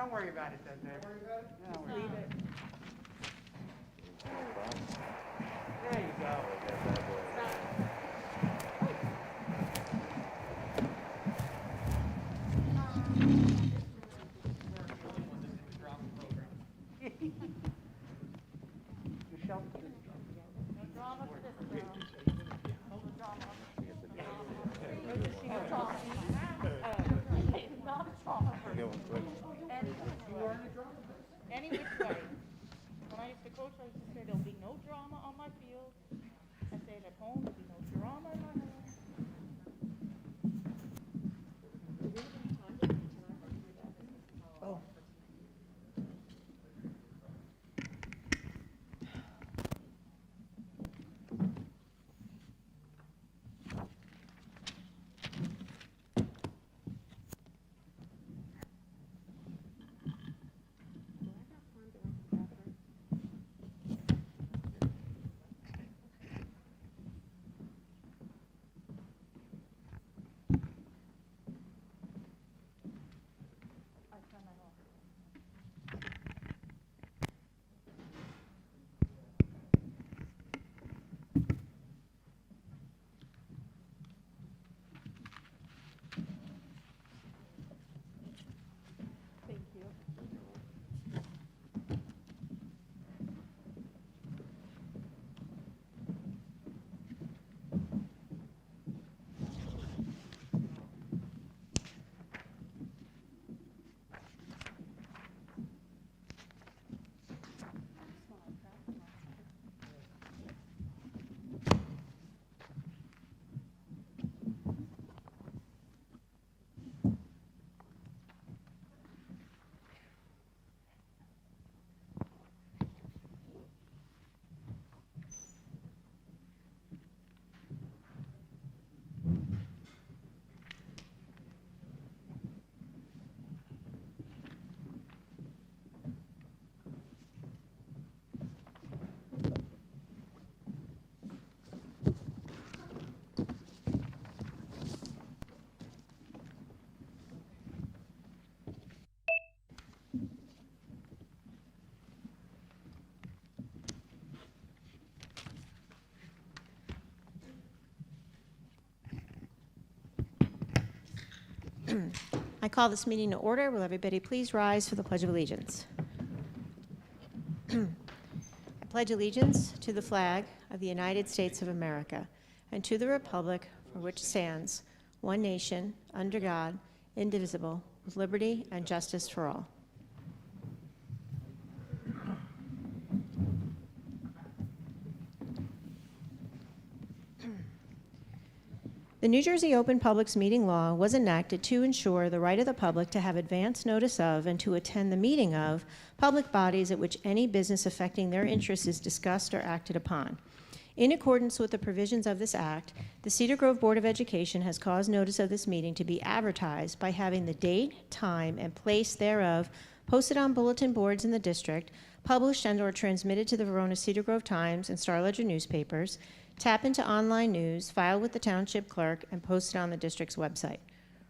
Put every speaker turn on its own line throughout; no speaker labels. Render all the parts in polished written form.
don't worry about it then, Dave. Don't worry about it? No, leave it. There you go. Michelle?
No drama for this girl. No drama. Not drama for any which way. When I used to coach, I used to say there'll be no drama on my field. I say it at home, there'll be no drama in my home.
Oh.
I turn that off. Thank you.
I call this meeting to order. Will everybody please rise for the Pledge of Allegiance? I pledge allegiance to the flag of the United States of America and to the republic for which stands one nation, under God, indivisible, with liberty and justice for all. The New Jersey Open Publics Meeting Law was enacted to ensure the right of the public to have advance notice of and to attend the meeting of public bodies at which any business affecting their interests is discussed or acted upon. In accordance with the provisions of this act, the Cedar Grove Board of Education has caused notice of this meeting to be advertised by having the date, time, and place thereof posted on bulletin boards in the district, published and/or transmitted to the Verona Cedar Grove Times and Star Ledger newspapers, tap into online news, filed with the township clerk, and posted on the district's website.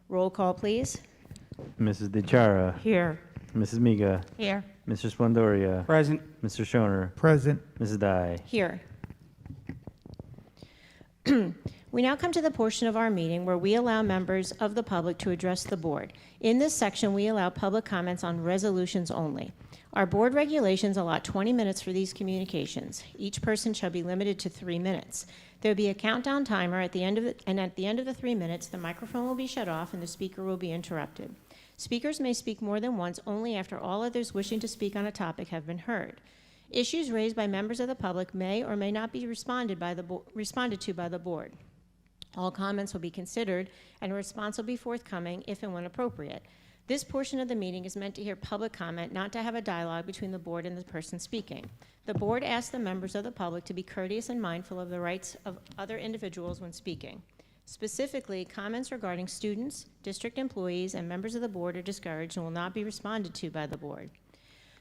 Roll call, please.
Mrs. DeChara.
Here.
Mrs. Miga.
Here.
Mr. Splendoria.
Present.
Mr. Schoner.
Present.
Mrs. Dye.
Here. We now come to the portion of our meeting where we allow members of the public to address the board. In this section, we allow public comments on resolutions only. Our board regulations allot 20 minutes for these communications. Each person shall be limited to 3 minutes. There will be a countdown timer at the end of the 3 minutes, the microphone will be shut off and the speaker will be interrupted. Speakers may speak more than once only after all others wishing to speak on a topic have been heard. Issues raised by members of the public may or may not be responded to by the board. All comments will be considered and a response will be forthcoming if and when appropriate. This portion of the meeting is meant to hear public comment, not to have a dialogue between the board and the person speaking. The board asks the members of the public to be courteous and mindful of the rights of other individuals when speaking. Specifically, comments regarding students, district employees, and members of the board are discouraged and will not be responded to by the board.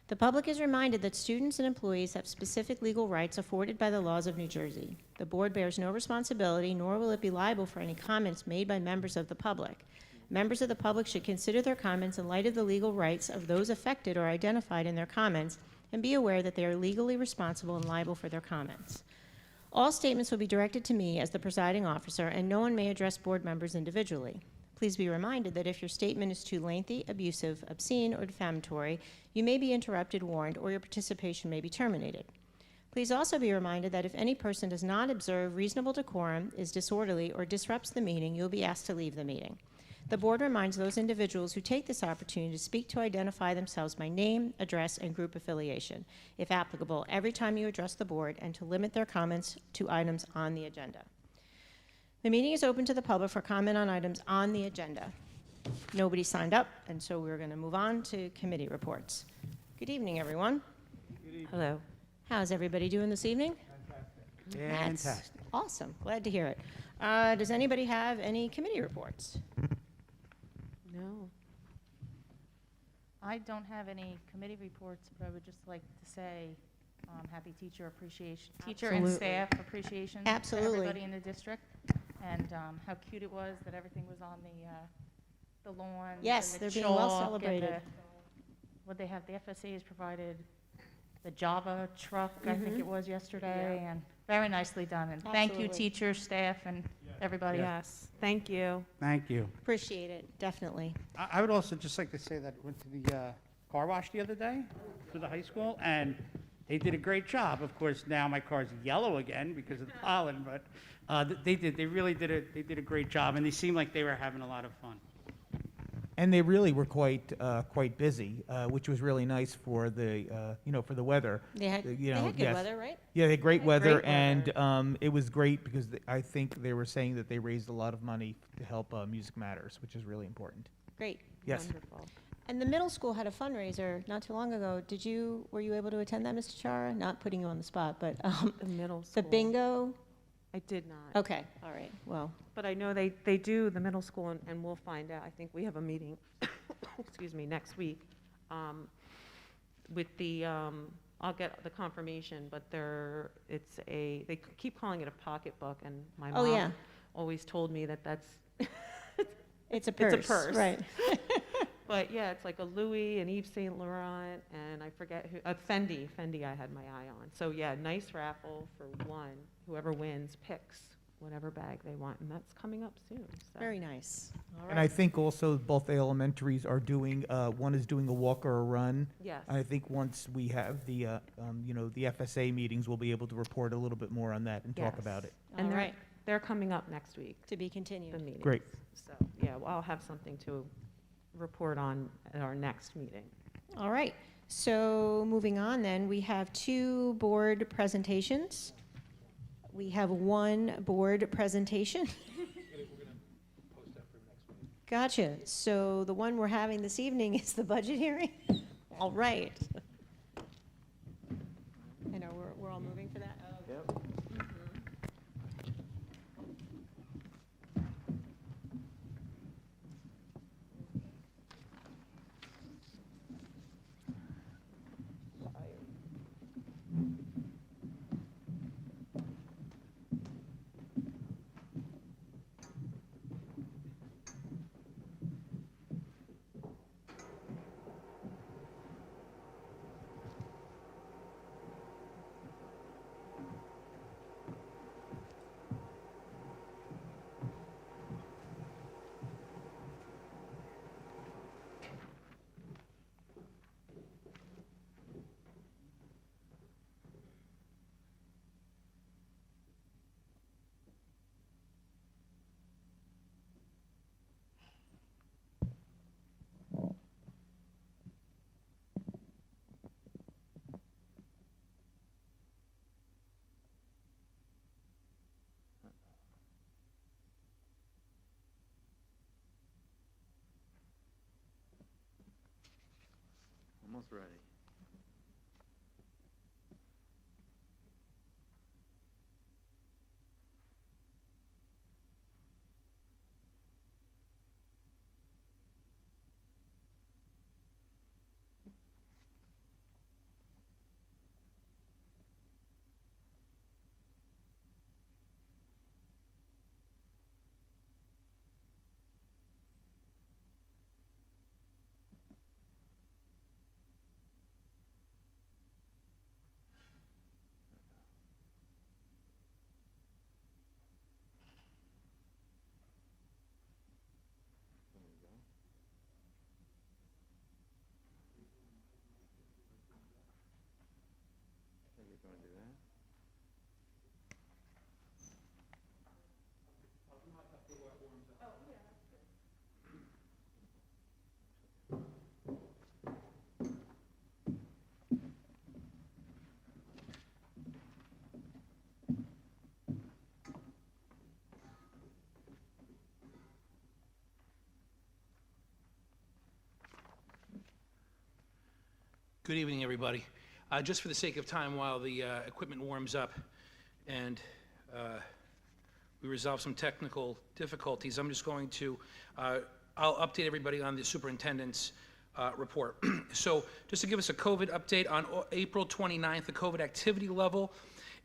The public is reminded that students and employees have specific legal rights afforded by the laws of New Jersey. The board bears no responsibility, nor will it be liable for any comments made by members of the public. Members of the public should consider their comments in light of the legal rights of those affected or identified in their comments and be aware that they are legally responsible and liable for their comments. All statements will be directed to me as the presiding officer, and no one may address board members individually. Please be reminded that if your statement is too lengthy, abusive, obscene, or defamatory, you may be interrupted, warned, or your participation may be terminated. Please also be reminded that if any person does not observe reasonable decorum, is disorderly, or disrupts the meeting, you will be asked to leave the meeting. The board reminds those individuals who take this opportunity to speak to identify themselves by name, address, and group affiliation, if applicable, every time you address the board, and to limit their comments to items on the agenda. The meeting is open to the public for comment on items on the agenda. Nobody signed up, and so we're going to move on to committee reports. Good evening, everyone.
Hello.
How's everybody doing this evening? That's
Fantastic.
awesome. Glad to hear it. Does anybody have any committee reports?
No.
I don't have any committee reports, but I would just like to say, happy teacher appreciation, teacher and
Absolutely.
staff appreciation.
Absolutely.
To everybody in the district, and how cute it was that everything was on the lawn.
Yes,
and
they're
the
being well
chalk and
celebrated.
what they have, the FSA has provided the Java truck, I think
Mhm.
it was yesterday, and very nicely done. And thank you,
Absolutely.
teachers, staff, and everybody.
Yes, thank you.
Thank you.
Appreciate it, definitely.
I would also just like to say that I went to the car wash the other day for the high school, and they did a great job. Of course, now my car's yellow again because of the pollen, but they really did a great job, and they seemed like they were having a lot of fun.
And they really were quite busy, which was really nice for the for the weather.
They had,
You
they
know,
had good
yes.
weather, right?
Yeah, they had great
Had
weather,
great
and it was great because I think they were saying that they raised a lot of money to help Music Matters, which is really important.
Great.
Yes.
Wonderful.
And the middle school had a fundraiser not too long ago. Were you able to attend that, Mr. Chara? Not putting you on the spot, but
The middle
the
school.
bingo?
I did not.
Okay, all right, well,
But I know they do the middle school, and we'll find out. I think we have a meeting, excuse me, next week with the, I'll get the confirmation, but they keep calling it a pocketbook, and my
Oh, yeah.
mom always told me that that's,
it's a
It's
purse.
a purse.
Right.
but yeah, it's like a Louis and Yves Saint Laurent, and I forget who, Fendi I had my eye on. So yeah, nice raffle for one. Whoever wins picks whatever bag they want, and that's coming up soon. So.
Very nice. All
And I
right.
think also both the elementaries are doing. One is doing a walk or a run.
Yes.
I think once we have the the FSA meetings, we'll be able to report a little bit more on that and talk
Yes.
about it.
And
All
they're,
right,
they're coming up next week,
to be
the
continued.
meetings.
Great.
So, yeah, well, I'll have something to report on at our next meeting.
All right, so moving on then, we have 2 board presentations. We have 1 board presentation. Gotcha. So the one we're having this evening is the budget hearing? All right. I know, we're all moving for that?
Almost ready.
Good evening, everybody. Just for the sake of time, while the equipment warms up and we resolve some technical difficulties, I'm just going to, I'll update everybody on the superintendent's report. So just to give us a COVID update, on April 29th, the COVID activity level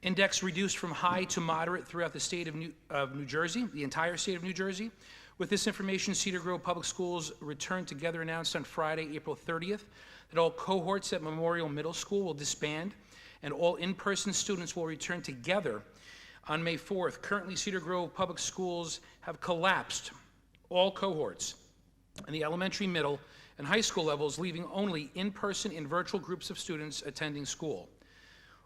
index reduced from high to moderate throughout the state of New Jersey, the entire state of New Jersey. With this information, Cedar Grove Public Schools returned together, announced on Friday, April 30th, that all cohorts at Memorial Middle School will disband and all in-person students will return together on May 4th. Currently, Cedar Grove Public Schools have collapsed all cohorts in the elementary, middle, and high school levels, leaving only in-person and virtual groups of students attending school.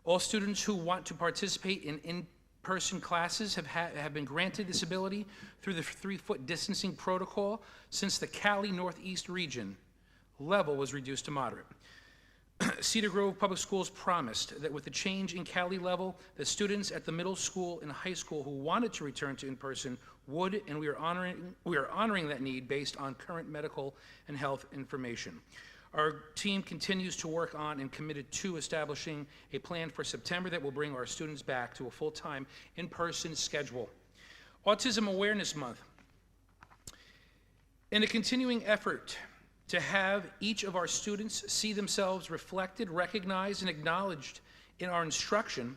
All students who want to participate in in-person classes have been granted this ability through the 3-foot distancing protocol since the Cali Northeast region level was reduced to moderate. Cedar Grove Public Schools promised that with the change in Cali level, the students at the middle school and high school who wanted to return to in-person would, and we are honoring that need based on current medical and health information. Our team continues to work on and committed to establishing a plan for September that will bring our students back to a full-time in-person schedule. Autism Awareness Month. In a continuing effort to have each of our students see themselves reflected, recognized, and acknowledged in our instruction,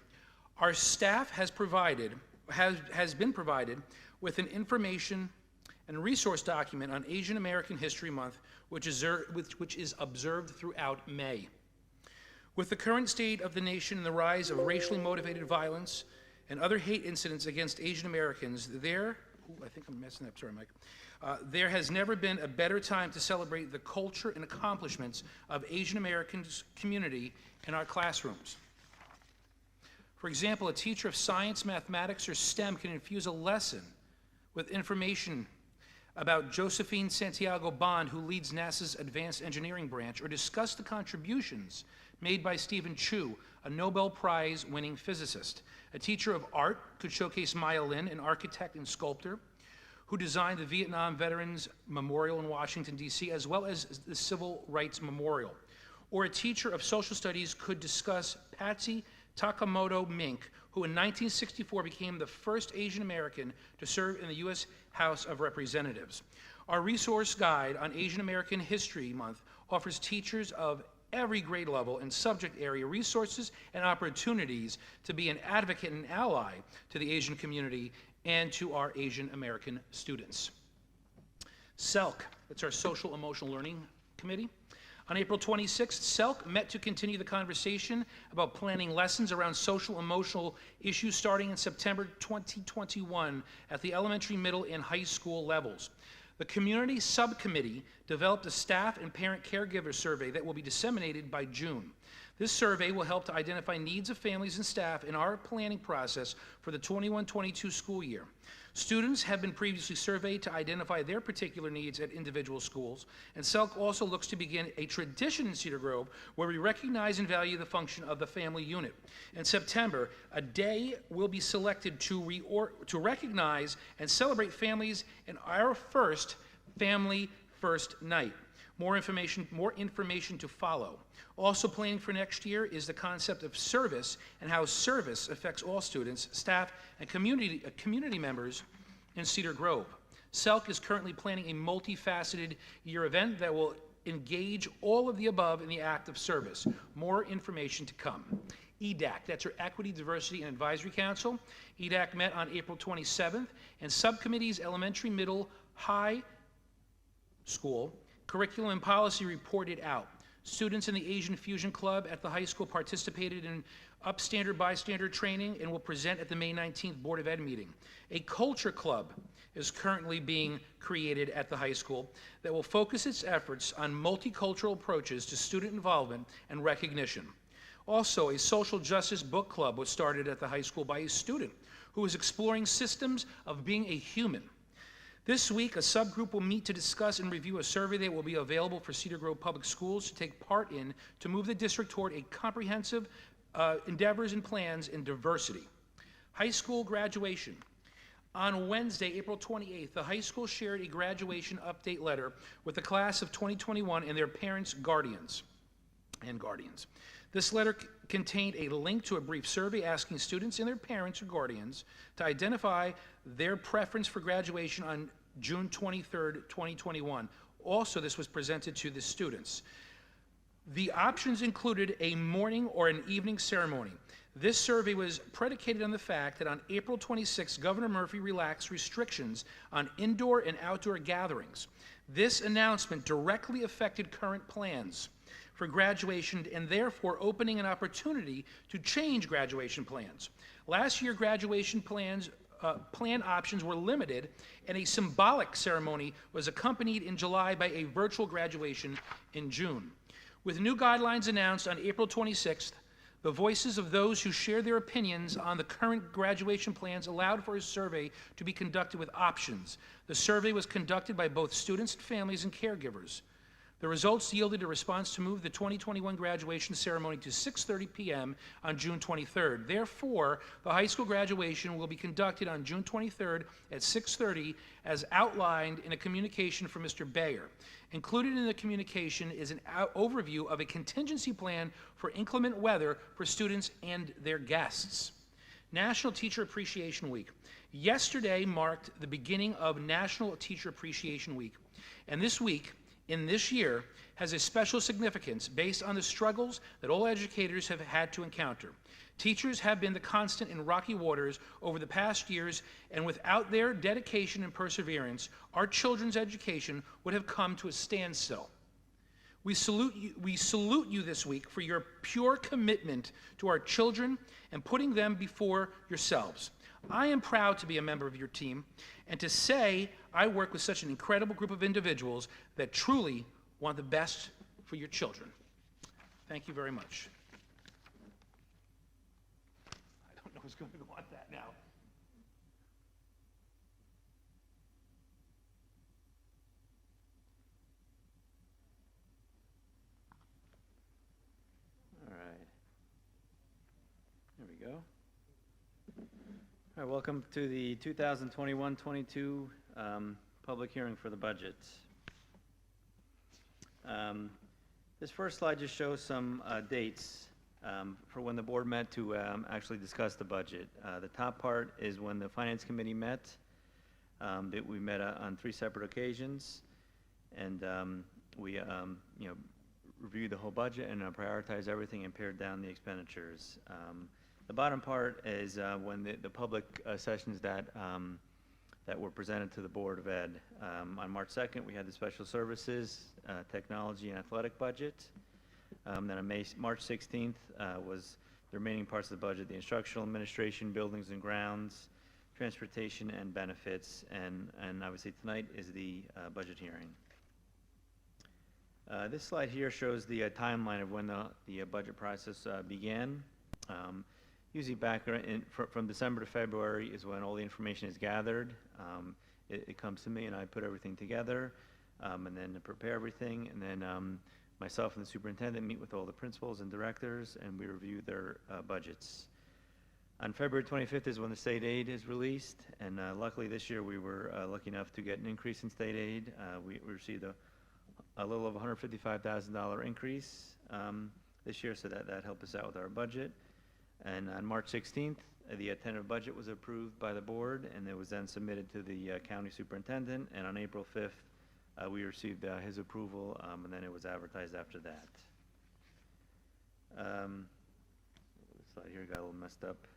our staff has been provided with an information and resource document on Asian American History Month, which is observed throughout May. With the current state of the nation and the rise of racially motivated violence and other hate incidents against Asian Americans, I think I'm messing up, sorry, Mike. There has never been a better time to celebrate the culture and accomplishments of Asian Americans community in our classrooms. For example, a teacher of science, mathematics, or STEM can infuse a lesson with information about Josephine Santiago Bond, who leads NASA's Advanced Engineering Branch, or discuss the contributions made by Stephen Chu, a Nobel Prize-winning physicist. A teacher of art could showcase Maya Lin, an architect and sculptor, who designed the Vietnam Veterans Memorial in Washington, D.C., as well as the Civil Rights Memorial. Or a teacher of social studies could discuss Patsy Takamoto Mink, who in 1964 became the first Asian American to serve in the U.S. House of Representatives. Our resource guide on Asian American History Month offers teachers of every grade level and subject area resources and opportunities to be an advocate and ally to the Asian community and to our Asian American students. SELC, that's our Social Emotional Learning Committee. On April 26th, SELC met to continue the conversation about planning lessons around social emotional issues starting in September 2021 at the elementary, middle, and high school levels. The community subcommittee developed a staff and parent caregiver survey that will be disseminated by June. This survey will help to identify needs of families and staff in our planning process for the 21-22 school year. Students have been previously surveyed to identify their particular needs at individual schools, and SELC also looks to begin a tradition in Cedar Grove where we recognize and value the function of the family unit. In September, a day will be selected to recognize and celebrate families in our first Family First Night. More information to follow. Also planning for next year is the concept of service and how service affects all students, staff, and community members in Cedar Grove. SELC is currently planning a multifaceted year event that will engage all of the above in the act of service. More information to come. EDAC, that's our Equity, Diversity, and Advisory Council. EDAC met on April 27th, and subcommittees elementary, middle, high school curriculum and policy reported out. Students in the Asian Fusion Club at the high school participated in upstander bystander training and will present at the May 19th Board of Ed meeting. A culture club is currently being created at the high school that will focus its efforts on multicultural approaches to student involvement and recognition. Also, a social justice book club was started at the high school by a student who is exploring systems of being a human. This week, a subgroup will meet to discuss and review a survey that will be available for Cedar Grove Public Schools to take part in to move the district toward a comprehensive endeavors and plans in diversity. High school graduation. On Wednesday, April 28th, the high school shared a graduation update letter with the class of 2021 and their parents' guardians. and guardians. This letter contained a link to a brief survey asking students and their parents or guardians to identify their preference for graduation on June 23rd, 2021. Also, this was presented to the students. The options included a morning or an evening ceremony. This survey was predicated on the fact that on April 26, Governor Murphy relaxed restrictions on indoor and outdoor gatherings. This announcement directly affected current plans for graduation and therefore opening an opportunity to change graduation plans. Last year, graduation plan options were limited, and a symbolic ceremony was accompanied in July by a virtual graduation in June. With new guidelines announced on April 26th, the voices of those who shared their opinions on the current graduation plans allowed for a survey to be conducted with options. The survey was conducted by both students, families, and caregivers. The results yielded a response to move the 2021 graduation ceremony to 6:30 p.m. on June 23rd. Therefore, the high school graduation will be conducted on June 23rd at 6:30 as outlined in a communication from Mr. Bayer. Included in the communication is an overview of a contingency plan for inclement weather for students and their guests. National Teacher Appreciation Week. Yesterday marked the beginning of National Teacher Appreciation Week, and this week, in this year, has a special significance based on the struggles that all educators have had to encounter. Teachers have been the constant in rocky waters over the past years, and without their dedication and perseverance, our children's education would have come to a standstill. We salute you this week for your pure commitment to our children and putting them before yourselves. I am proud to be a member of your team and to say I work with such an incredible group of individuals that truly want the best for your children. Thank you very much. I don't know who's going to want that now.
All right. There we go. All right, welcome to the 2021-22 public hearing for the budget. This first slide just shows some dates for when the board met to actually discuss the budget. The top part is when the Finance Committee met. That we met on 3 separate occasions, and we reviewed the whole budget and prioritized everything and pared down the expenditures. The bottom part is when the public sessions that were presented to the Board of Ed. On March 2nd, we had the special services, technology, and athletic budget. Then on March 16th was the remaining parts of the budget, the instructional administration, buildings and grounds, transportation, and benefits. And obviously tonight is the budget hearing. This slide here shows the timeline of when the budget process began. Usually back from December to February is when all the information is gathered. It comes to me and I put everything together and then prepare everything. And then myself and the superintendent meet with all the principals and directors and we review their budgets. On February 25th is when the state aid is released. And luckily this year we were lucky enough to get an increase in state aid. We received a little over $155,000 increase this year, so that helped us out with our budget. And on March 16th, the tentative budget was approved by the board, and it was then submitted to the county superintendent. And on April 5th, we received his approval, and then it was advertised after that. This slide here got a little messed up.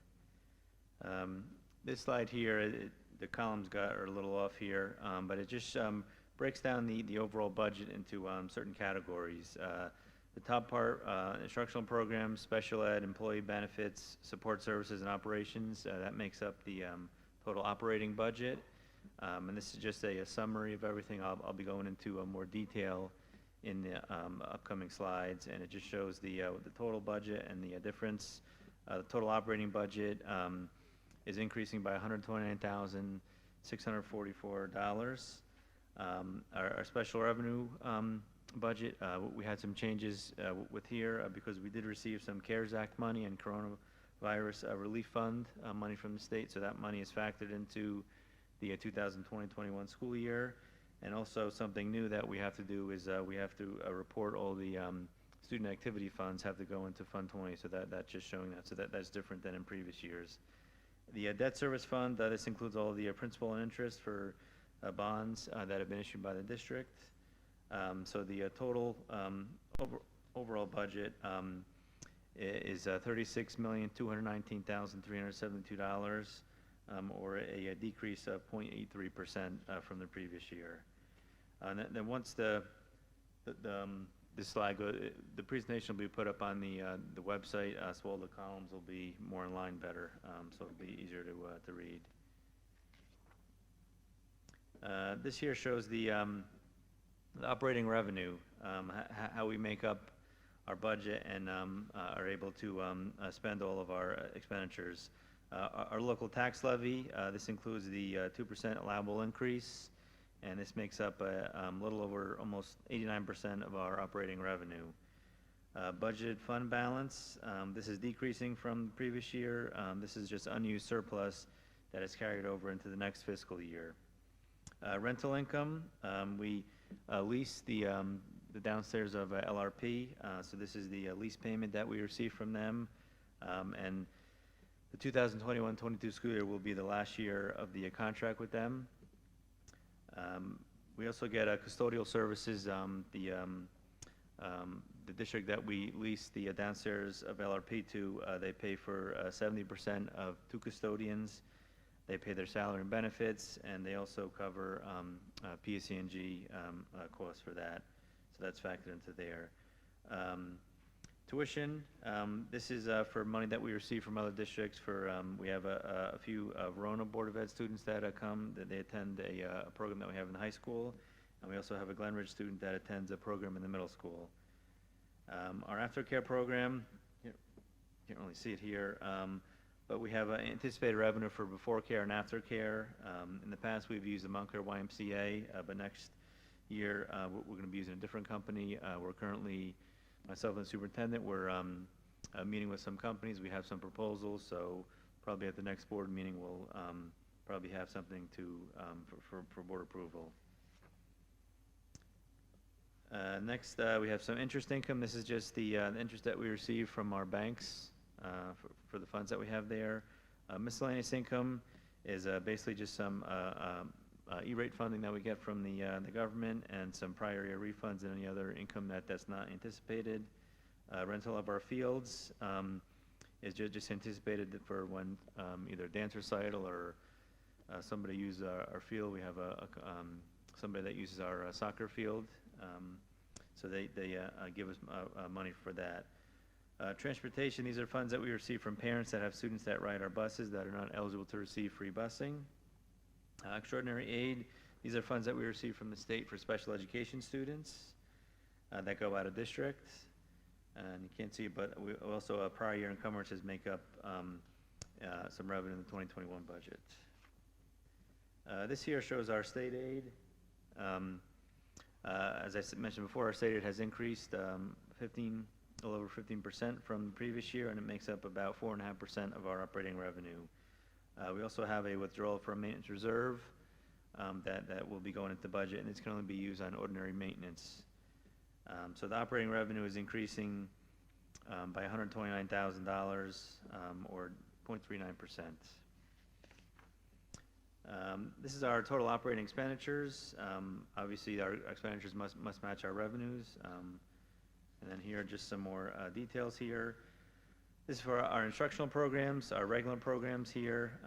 This slide here, the columns are a little off here, but it just breaks down the overall budget into certain categories. The top part, instructional programs, special ed, employee benefits, support services and operations, that makes up the total operating budget. And this is just a summary of everything. I'll be going into more detail in the upcoming slides, and it just shows the total budget and the difference. The total operating budget is increasing by $129,644. Our special revenue budget, we had some changes with here because we did receive some CARES Act money and coronavirus relief fund money from the state, so that money is factored into the 2020-21 school year. And also something new that we have to do is we have to report all the student activity funds have to go into Fund 20, so that's just showing that. So that's different than in previous years. The debt service fund, this includes all the principal and interest for bonds that have been issued by the district. So the total overall budget is $36,219,372, or a decrease of 0.83% from the previous year. And then once this slide the presentation will be put up on the website, so all the columns will be more in line better, so it'll be easier to read. This here shows the operating revenue, how we make up our budget and are able to spend all of our expenditures. Our local tax levy, this includes the 2% allowable increase, and this makes up a little over almost 89% of our operating revenue. Budgeted fund balance, this is decreasing from the previous year. This is just unused surplus that is carried over into the next fiscal year. Rental income, we lease the downstairs of LRP, so this is the lease payment that we receive from them, and the 2021-22 school year will be the last year of the contract with them. We also get custodial services. The district that we lease the downstairs of LRP to, they pay for 70% of 2 custodians. They pay their salary and benefits, and they also cover PSE&G costs for that. So that's factored into there. Tuition, this is for money that we receive from other districts. We have a few Verona Board of Ed students that come, that they attend a program that we have in the high school, and we also have a Glenridge student that attends a program in the middle school. Our aftercare program, you can't really see it here, but we have anticipated revenue for before care and after care. In the past, we've used the Montclair YMCA, but next year we're going to be using a different company. We're currently, myself and the superintendent, we're meeting with some companies. We have some proposals, so probably at the next board meeting we'll probably have something for board approval. Next, we have some interest income. This is just the interest that we receive from our banks for the funds that we have there. Miscellaneous income is basically just some E-rate funding that we get from the government, and some prior year refunds and any other income that's not anticipated. Rental of our fields is just anticipated for when either dance recital or somebody uses our field. We have somebody that uses our soccer field, so they give us money for that. Transportation, these are funds that we receive from parents that have students that ride our buses that are not eligible to receive free busing. Extraordinary aid, these are funds that we receive from the state for special education students that go out of district. And you can't see it, but we also prior year encumbrances make up some revenue in the 2021 budget. This here shows our state aid. As I mentioned before, our state aid has increased a little over 15% from the previous year, and it makes up about 4.5% of our operating revenue. We also have a withdrawal from maintenance reserve that will be going into the budget, and it's can only be used on ordinary maintenance. So the operating revenue is increasing by $129,000, or 0.39%. This is our total operating expenditures. Obviously, our expenditures must match our revenues. And then here are just some more details here. This is for our instructional programs, our regular programs here.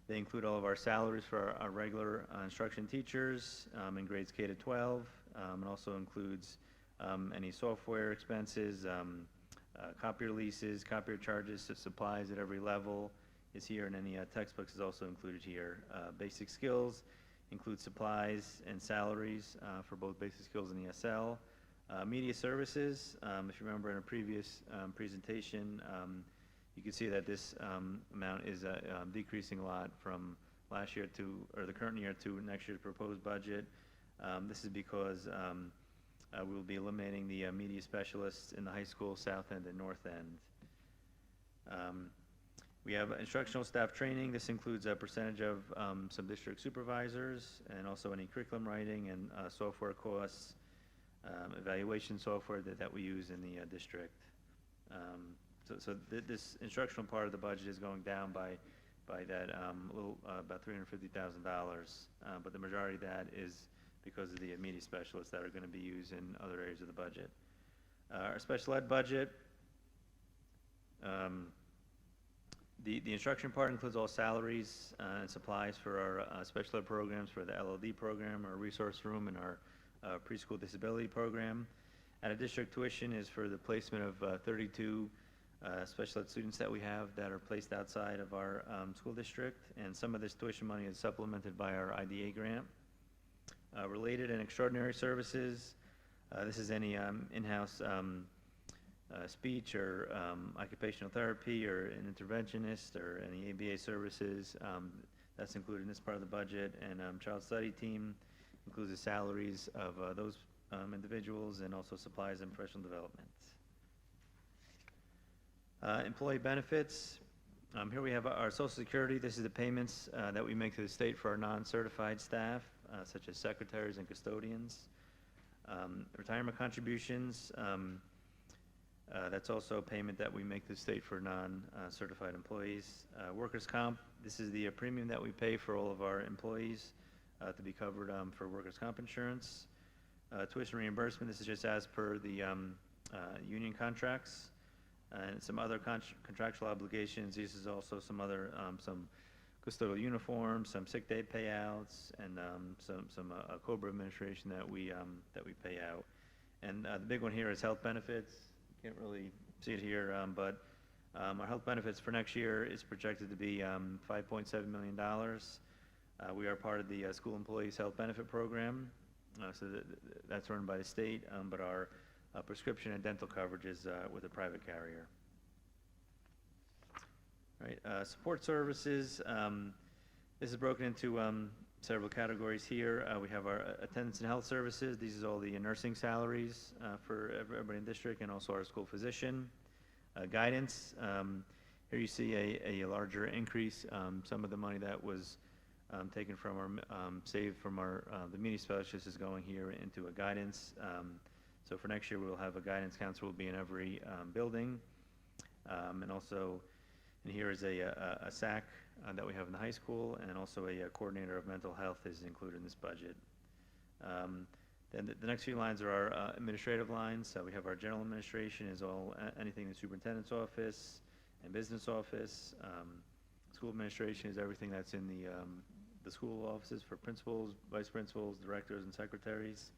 They include all of our salaries for our regular instruction teachers in grades K to 12. It also includes any software expenses, copier leases, copier charges, supplies at every level is here, and any textbooks is also included here. Basic skills include supplies and salaries for both basic skills and ESL. Media services, if you remember in a previous presentation, you can see that this amount is decreasing a lot from last year or the current year to next year's proposed budget. This is because we will be eliminating the media specialists in the high school, south end and north end. We have instructional staff training. This includes a percentage of some district supervisors, and also any curriculum writing and software costs. evaluation software that we use in the district. This instructional part of the budget is going down by that little about $350,000, but the majority of that is because of the media specialists that are going to be used in other areas of the budget. Our special ed budget, the instruction part includes all salaries and supplies for our special ed programs, for the LLD program, our resource room, and our preschool disability program. Out-of-district tuition is for the placement of 32 special ed students that we have that are placed outside of our school district, and some of this tuition money is supplemented by our IDA grant. Related and extraordinary services, this is any in-house speech or occupational therapy or an interventionist or any ABA services. That's included in this part of the budget. And child study team includes the salaries of those individuals and also supplies and professional development. Employee benefits. Here we have our Social Security. This is the payments that we make to the state for our non-certified staff, such as secretaries and custodians. Retirement contributions. That's also a payment that we make to the state for non-certified employees. Workers' comp, this is the premium that we pay for all of our employees to be covered for workers' comp insurance. Tuition reimbursement, this is just as per the union contracts. And some other contractual obligations. This is also some other, some custodial uniforms, some sick day payouts, and some COBRA administration that we pay out. And the big one here is health benefits. Can't really see it here, but our health benefits for next year is projected to be $5.7 million. We are part of the school employees health benefit program, so that's run by the state, but our prescription and dental coverage is with a private carrier. Right, support services. This is broken into several categories here. We have our attendance and health services. These is all the nursing salaries for everybody in the district, and also our school physician. Guidance. Here you see a larger increase. Some of the money that was taken from our saved from our the media specialist is going here into a guidance. So for next year, we'll have a guidance counselor will be in every building, and also, and here is a SAC that we have in the high school, and also a coordinator of mental health is included in this budget. Then the next few lines are our administrative lines. So we have our general administration is all anything in the superintendent's office and business office. School administration is everything that's in the school offices for principals, vice principals, directors, and secretaries.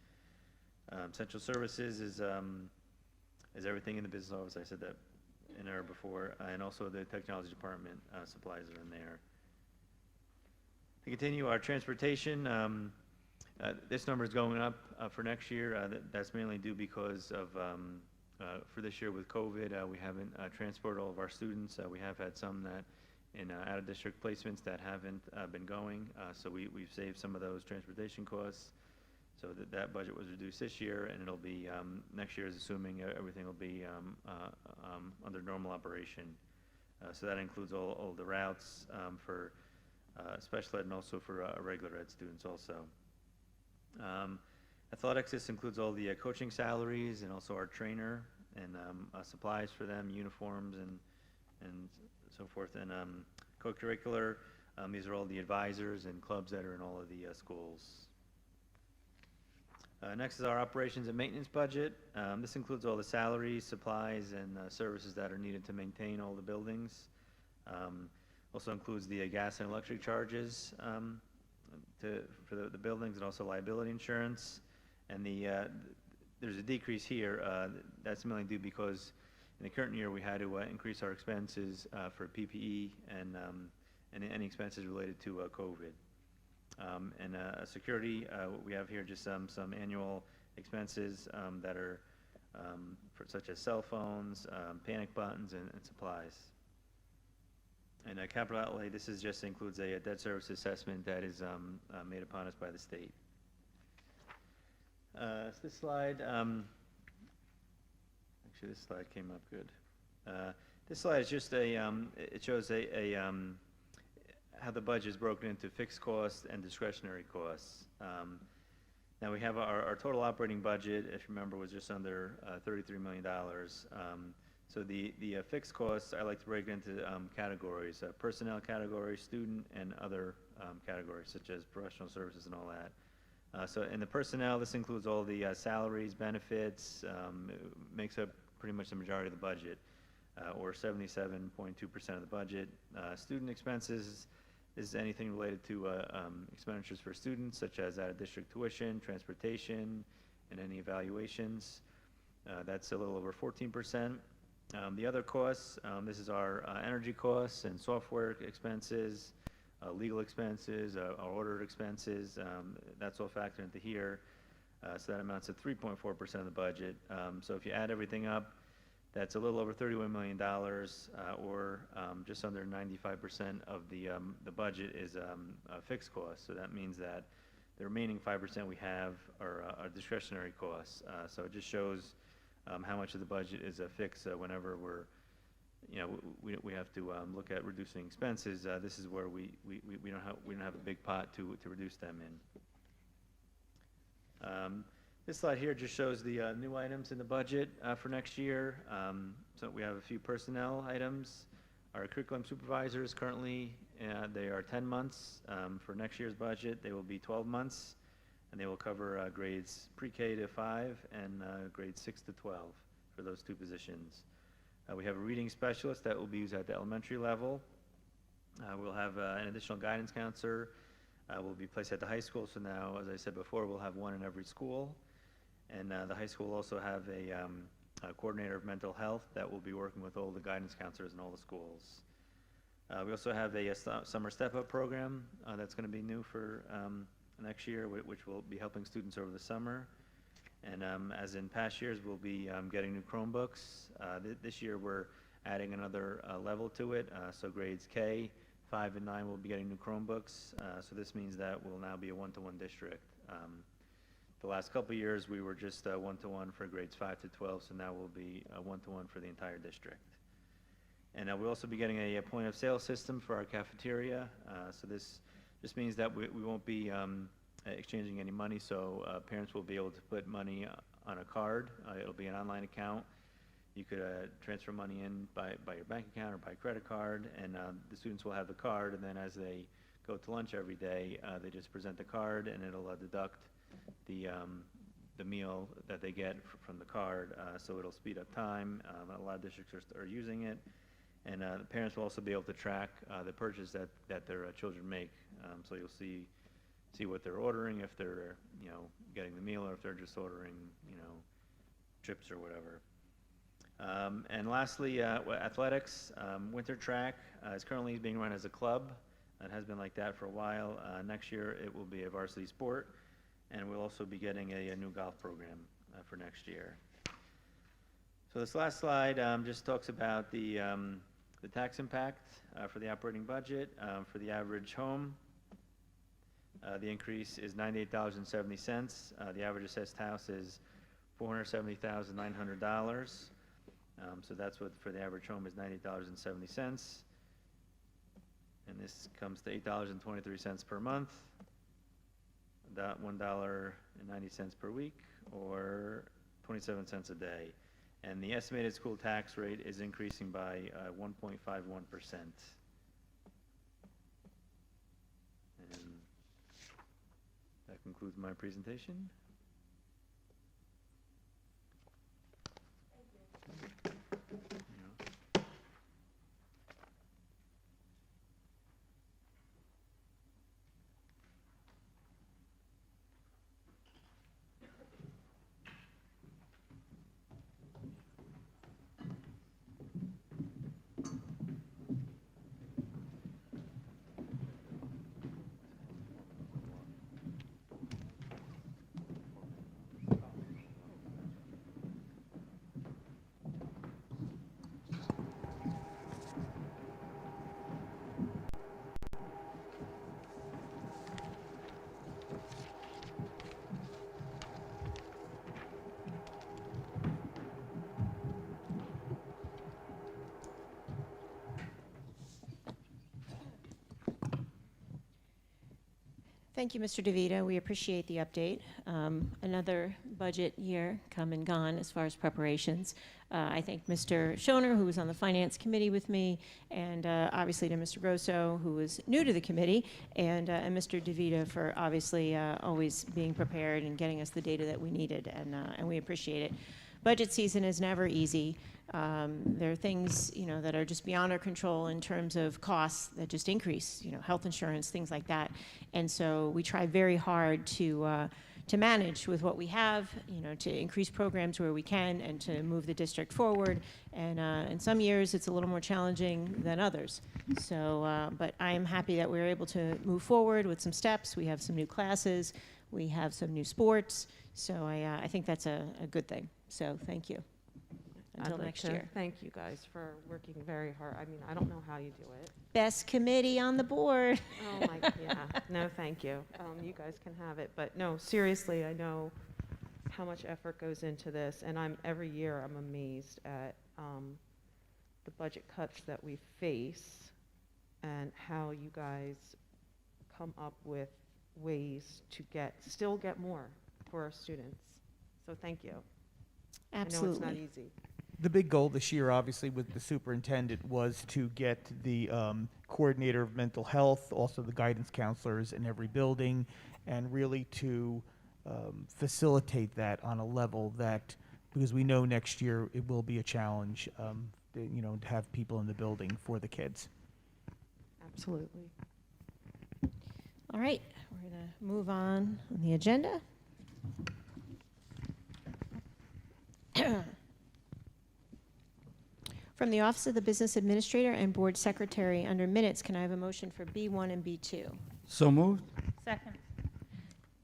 Central services is everything in the business office. I said that in there before, and also the technology department supplies are in there. To continue, our transportation, this number is going up for next year. That's mainly due because of, for this year with COVID, we haven't transported all of our students. We have had some that in out-of-district placements that haven't been going, so we've saved some of those transportation costs. So that budget was reduced this year, and it'll be, next year is assuming everything will be under normal operation. So that includes all the routes for special ed and also for regular ed students also. Athletics, this includes all the coaching salaries and also our trainer and supplies for them, uniforms and so forth. And co-curricular, these are all the advisors and clubs that are in all of the schools. Next is our operations and maintenance budget. This includes all the salaries, supplies, and services that are needed to maintain all the buildings. Also includes the gas and electric charges for the buildings, and also liability insurance. And there's a decrease here. That's mainly due because in the current year we had to increase our expenses for PPE and any expenses related to COVID. And security, we have here just some annual expenses that are for such as cell phones, panic buttons, and supplies. And capital outlay, this is just includes a debt service assessment that is made upon us by the state. So this slide, actually this slide came up good. This slide is just it shows how the budget is broken into fixed costs and discretionary costs. Now, we have our total operating budget, if you remember, was just under $33 million. So the fixed costs, I like to break into categories, personnel category, student, and other categories, such as professional services and all that. So in the personnel, this includes all the salaries, benefits, it makes up pretty much the majority of the budget, or 77.2% of the budget. Student expenses is anything related to expenditures for students, such as out-of-district tuition, transportation, and any evaluations. That's a little over 14%. The other costs, this is our energy costs and software expenses, legal expenses, our auditor expenses. That's all factored into here. So that amounts to 3.4% of the budget. So if you add everything up, that's a little over $31 million, or just under 95% of the budget is fixed costs. So that means that the remaining 5% we have are discretionary costs. So it just shows how much of the budget is fixed whenever we're, we have to look at reducing expenses. This is where we don't have a big pot to reduce them in. This slide here just shows the new items in the budget for next year. So we have a few personnel items. Our curriculum supervisors currently, they are 10 months. For next year's budget, they will be 12 months, and they will cover grades pre-K to 5 and grades 6 to 12 for those two positions. We have a reading specialist that will be used at the elementary level. We'll have an additional guidance counselor will be placed at the high school. So now, as I said before, we'll have one in every school. And the high school will also have a coordinator of mental health that will be working with all the guidance counselors in all the schools. We also have a summer step-up program that's going to be new for next year, which will be helping students over the summer. And as in past years, we'll be getting new Chromebooks. This year, we're adding another level to it. So grades K, 5, and 9 will be getting new Chromebooks. So this means that we'll now be a one-to-one district. The last couple of years, we were just one-to-one for grades 5 to 12, so now we'll be one-to-one for the entire district. And we'll also be getting a point-of-sale system for our cafeteria. So this just means that we won't be exchanging any money, so parents will be able to put money on a card. It'll be an online account. You could transfer money in by your bank account or by credit card, and the students will have the card, and then as they go to lunch every day, they just present the card, and it'll deduct the meal that they get from the card, so it'll speed up time. A lot of districts are using it, and the parents will also be able to track the purchase that their children make. So you'll see what they're ordering, if they're getting the meal, or if they're just ordering chips or whatever. And lastly, athletics. Winter track is currently being run as a club. It has been like that for a while. Next year it will be a varsity sport. And we'll also be getting a new golf program for next year. So this last slide just talks about the tax impact for the operating budget. For the average home, the increase is $98.70. The average assessed house is $470,900. So that's what for the average home is $98.70. And this comes to $8.23 per month. $1.90 per week, or 27 cents a day. And the estimated school tax rate is increasing by 1.51%. And that concludes my presentation.
Thank you, Mr. DeVita. We appreciate the update. Another budget year come and gone as far as preparations. I thank Mr. Schoner, who was on the Finance Committee with me, and obviously to Mr. Grosso, who was new to the committee, and Mr. DeVita for obviously always being prepared and getting us the data that we needed, and we appreciate it. Budget season is never easy. There are things, that are just beyond our control in terms of costs that just increase, health insurance, things like that. And so we try very hard to manage with what we have, to increase programs where we can and to move the district forward. And in some years, it's a little more challenging than others. So, but I am happy that we're able to move forward with some steps. We have some new classes. We have some new sports. So I think that's a good thing. So thank you. Until
I'd like
next
to
year.
thank you guys for working very hard. I mean, I don't know how you do it.
Best committee on the board.
Oh my, yeah, no, thank you. You guys can have it, but no, seriously, I know how much effort goes into this, and every year I'm amazed at the budget cuts that we face and how you guys come up with ways to still get more for our students. So thank you.
Absolutely.
I know it's not easy.
The big goal this year, obviously, with the superintendent was to get the coordinator of mental health, also the guidance counselors in every building, and really to facilitate that on a level that, because we know next year it will be a challenge, to have people in the building for the kids.
Absolutely.
All right, we're going to move on the agenda. From the Office of the Business Administrator and Board Secretary, under minutes, can I have a motion for B1 and B2?
So moved.
Second.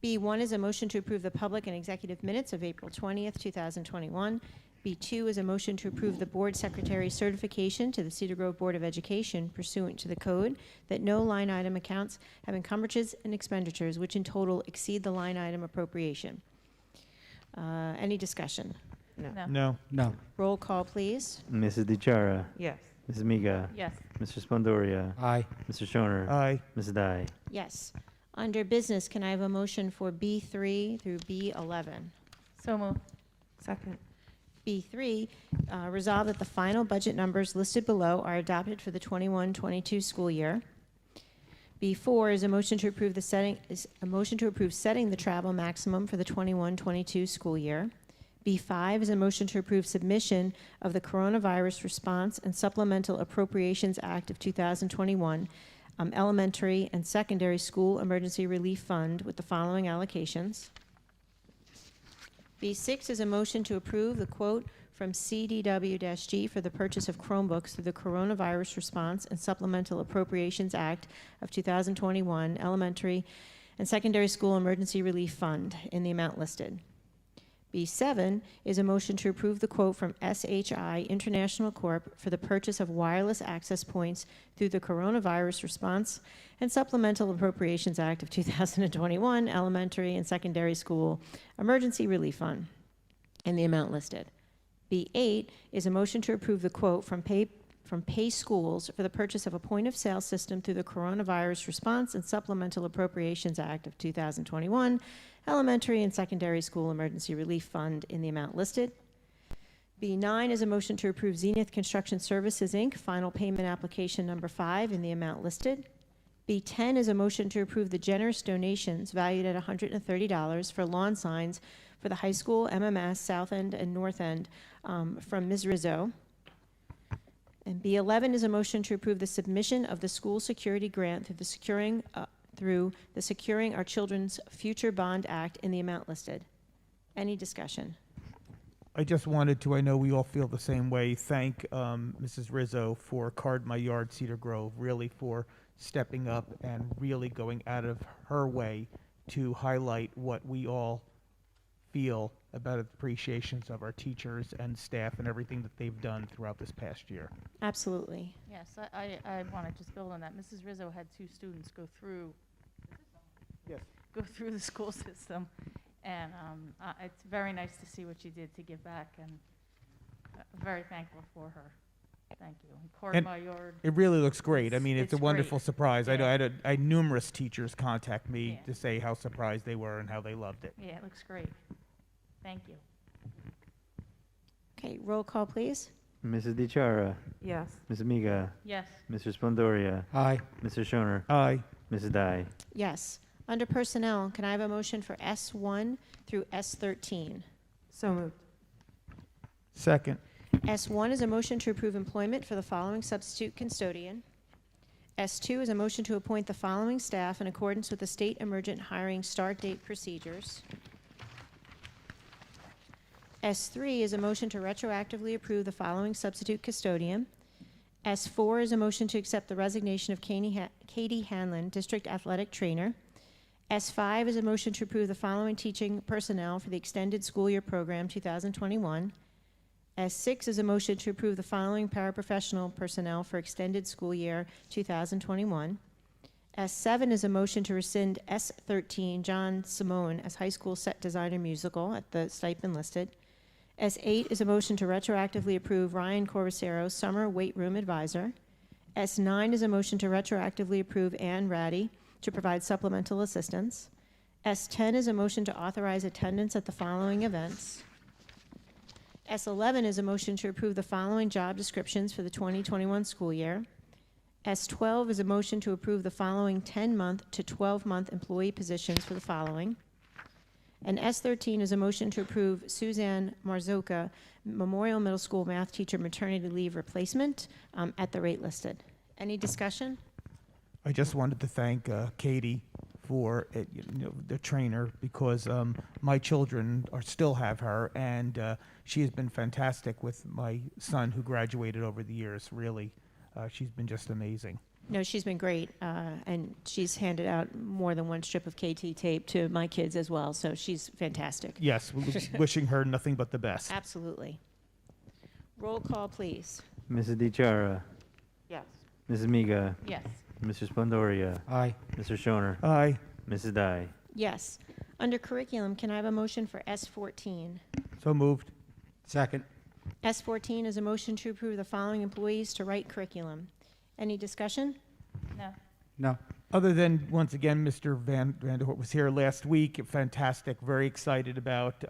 B1 is a motion to approve the public and executive minutes of April 20th, 2021. B2 is a motion to approve the Board Secretary's certification to the Cedar Grove Board of Education pursuant to the code that no line item accounts have encumbrances and expenditures which in total exceed the line item appropriation. Any discussion?
No.
No.
No.
Roll call, please.
Mrs. DeChara,
Yes.
Mrs. Miga,
Yes.
Mr. Spondoria,
Aye.
Mr. Shoner,
Aye.
Mrs. Dai.
Yes. Under business, can I have a motion for B3 through B11?
So moved.
Second.
B3, resolve that the final budget numbers listed below are adopted for the 21-22 school year. B4 is a motion to approve setting the travel maximum for the 21-22 school year. B5 is a motion to approve submission of the Coronavirus Response and Supplemental Appropriations Act of 2021 Elementary and Secondary School Emergency Relief Fund with the following allocations. B6 is a motion to approve the quote from CDW-G for the purchase of Chromebooks through the Coronavirus Response and Supplemental Appropriations Act of 2021 Elementary and Secondary School Emergency Relief Fund in the amount listed. B7 is a motion to approve the quote from SHI International Corp. For the purchase of wireless access points through the Coronavirus Response and Supplemental Appropriations Act of 2021 Elementary and Secondary School Emergency Relief Fund in the amount listed. B8 is a motion to approve the quote from Pay Schools for the purchase of a point-of-sale system through the Coronavirus Response and Supplemental Appropriations Act of 2021 Elementary and Secondary School Emergency Relief Fund in the amount listed. B9 is a motion to approve Zenith Construction Services, Inc., final payment application number 5 in the amount listed. B10 is a motion to approve the generous donations valued at $130 for lawn signs for the high school, MMS, South End, and North End from Ms. Rizzo. And B11 is a motion to approve the submission of the school security grant through the Securing Our Children's Future Bond Act in the amount listed. Any discussion?
I just wanted to, I know we all feel the same way, thank Mrs. Rizzo for Card My Yard Cedar Grove, really for stepping up and really going out of her way to highlight what we all feel about appreciations of our teachers and staff and everything that they've done throughout this past year.
Absolutely.
Yes, I want to just build on that. Mrs. Rizzo had 2 students go through the school system, and it's very nice to see what she did to give back, and very thankful for her. Thank you. And Card
And-
My Yard.
It really looks great. I mean, it's a
It's
wonderful
great.
surprise. I know
Yeah.
I had numerous teachers contact me
Yeah.
to say how surprised they were and how they loved it.
Yeah, it looks great. Thank you.
Okay, roll call, please.
Mrs. DeChara,
Yes.
Ms. Amiga,
Yes.
Mr. Splendoria,
Aye.
Mr. Shoner,
Aye.
Mrs. Dai.
Yes. Under Personnel, can I have a motion for S1 through S13?
So moved.
Second.
S1 is a motion to approve employment for the following substitute custodian. S2 is a motion to appoint the following staff in accordance with the state emergent hiring start date procedures. S3 is a motion to retroactively approve the following substitute custodian. S4 is a motion to accept the resignation of Katie Hanlon, district athletic trainer. S5 is a motion to approve the following teaching personnel for the extended school year program 2021. S6 is a motion to approve the following paraprofessional personnel for extended school year 2021. S7 is a motion to rescind S13 John Simone as high school set designer musical at the stipend listed. S8 is a motion to retroactively approve Ryan Corvacero, summer weight room advisor. S9 is a motion to retroactively approve Ann Ratty to provide supplemental assistance. S10 is a motion to authorize attendance at the following events. S11 is a motion to approve the following job descriptions for the 2021 school year. S12 is a motion to approve the following 10-month to 12-month employee positions for the following. And S13 is a motion to approve Suzanne Marzoka, Memorial Middle School math teacher maternity leave replacement at the rate listed. Any discussion?
I just wanted to thank Katie for the trainer, because my children still have her, and she has been fantastic with my son who graduated over the years. Really, she's been just amazing.
No, she's been great, and she's handed out more than one strip of KT tape to my kids as well, so she's fantastic.
Yes, wishing her nothing but the best.
Absolutely. Roll call, please.
Mrs. DeChara,
Yes.
Mrs. Amiga,
Yes.
Mr. Splendoria,
Aye.
Mr. Shoner,
Aye.
Mrs. Dai.
Yes. Under curriculum, can I have a motion for S14?
So moved.
Second.
S14 is a motion to approve the following employees to write curriculum. Any discussion?
No.
No.
Other than, once again, Mr. Vanderhort was here last week, fantastic, very excited about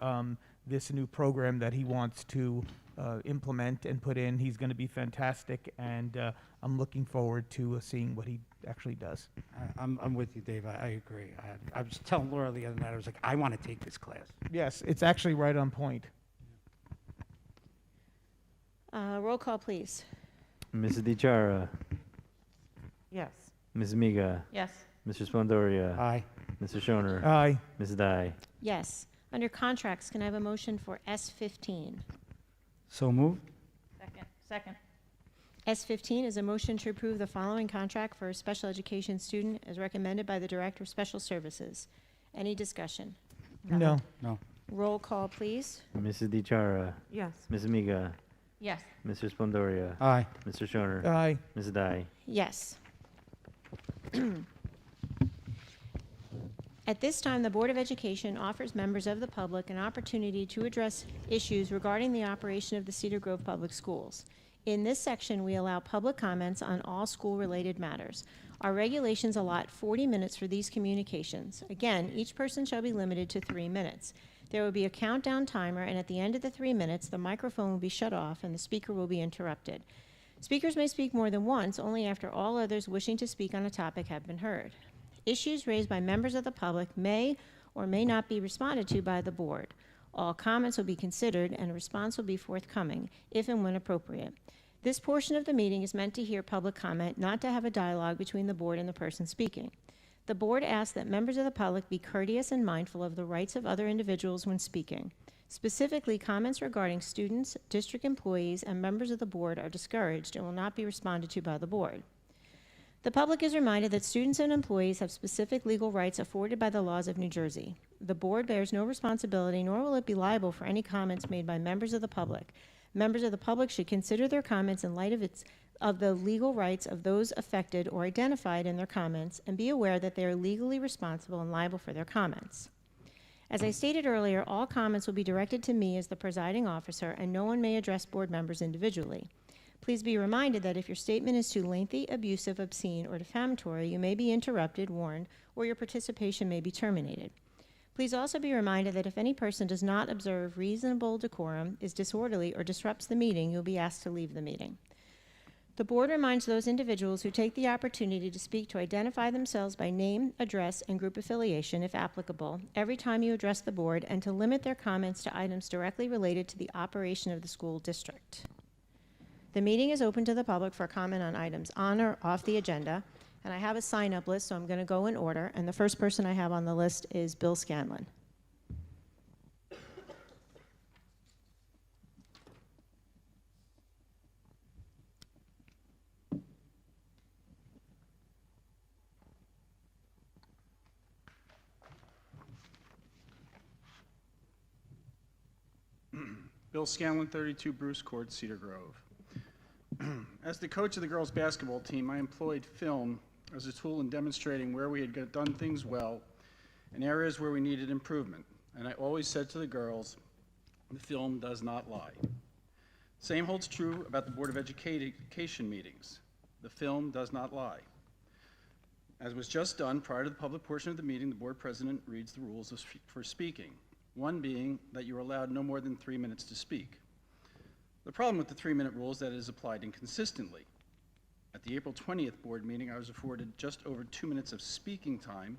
this new program that he wants to implement and put in. He's going to be fantastic, and I'm looking forward to seeing what he actually does.
I'm with you, Dave. I agree. I was telling Laura the other night, I was like, I want to take this class.
Yes, it's actually right on point.
Roll call, please.
Mrs. DeChara,
Yes.
Ms. Amiga,
Yes.
Mr. Splendoria,
Aye.
Mr. Shoner,
Aye.
Mrs. Dai.
Yes. Under contracts, can I have a motion for S15?
So moved.
Second.
S15 is a motion to approve the following contract for a special education student as recommended by the Director of Special Services. Any discussion?
No.
No.
Roll call, please.
Mrs. DeChara,
Yes.
Ms. Amiga,
Yes.
Mr. Splendoria,
Aye.
Mr. Shoner,
Aye.
Mrs. Dai.
Yes. At this time, the Board of Education offers members of the public an opportunity to address issues regarding the operation of the Cedar Grove Public Schools. In this section, we allow public comments on all school-related matters. Our regulations allot 40 minutes for these communications. Again, each person shall be limited to 3 minutes. There will be a countdown timer, and at the end of the 3 minutes, the microphone will be shut off and the speaker will be interrupted. Speakers may speak more than once, only after all others wishing to speak on a topic have been heard. Issues raised by members of the public may or may not be responded to by the board. All comments will be considered and a response will be forthcoming, if and when appropriate. This portion of the meeting is meant to hear public comment, not to have a dialogue between the board and the person speaking. The board asks that members of the public be courteous and mindful of the rights of other individuals when speaking. Specifically, comments regarding students, district employees, and members of the board are discouraged and will not be responded to by the board. The public is reminded that students and employees have specific legal rights afforded by the laws of New Jersey. The board bears no responsibility, nor will it be liable for any comments made by members of the public. Members of the public should consider their comments in light of the legal rights of those affected or identified in their comments, and be aware that they are legally responsible and liable for their comments. As I stated earlier, all comments will be directed to me as the presiding officer, and no one may address board members individually. Please be reminded that if your statement is too lengthy, abusive, obscene, or defamatory, you may be interrupted, warned, or your participation may be terminated. Please also be reminded that if any person does not observe reasonable decorum, is disorderly, or disrupts the meeting, you'll be asked to leave the meeting. The board reminds those individuals who take the opportunity to speak to identify themselves by name, address, and group affiliation, if applicable, every time you address the board, and to limit their comments to items directly related to the operation of the school district. The meeting is open to the public for comment on items on or off the agenda, and I have a sign-up list, so I'm going to go in order, and the first person I have on the list is Bill Scanlon.
Bill Scanlon, 32 Bruce Court, Cedar Grove. As the coach of the girls' basketball team, I employed film as a tool in demonstrating where we had done things well and areas where we needed improvement. And I always said to the girls, the film does not lie. Same holds true about the Board of Education meetings. The film does not lie. As was just done prior to the public portion of the meeting, the board president reads the rules for speaking. One being that you are allowed no more than 3 minutes to speak. The problem with the 3-minute rule is that it is applied inconsistently. At the April 20th board meeting, I was afforded just over 2 minutes of speaking time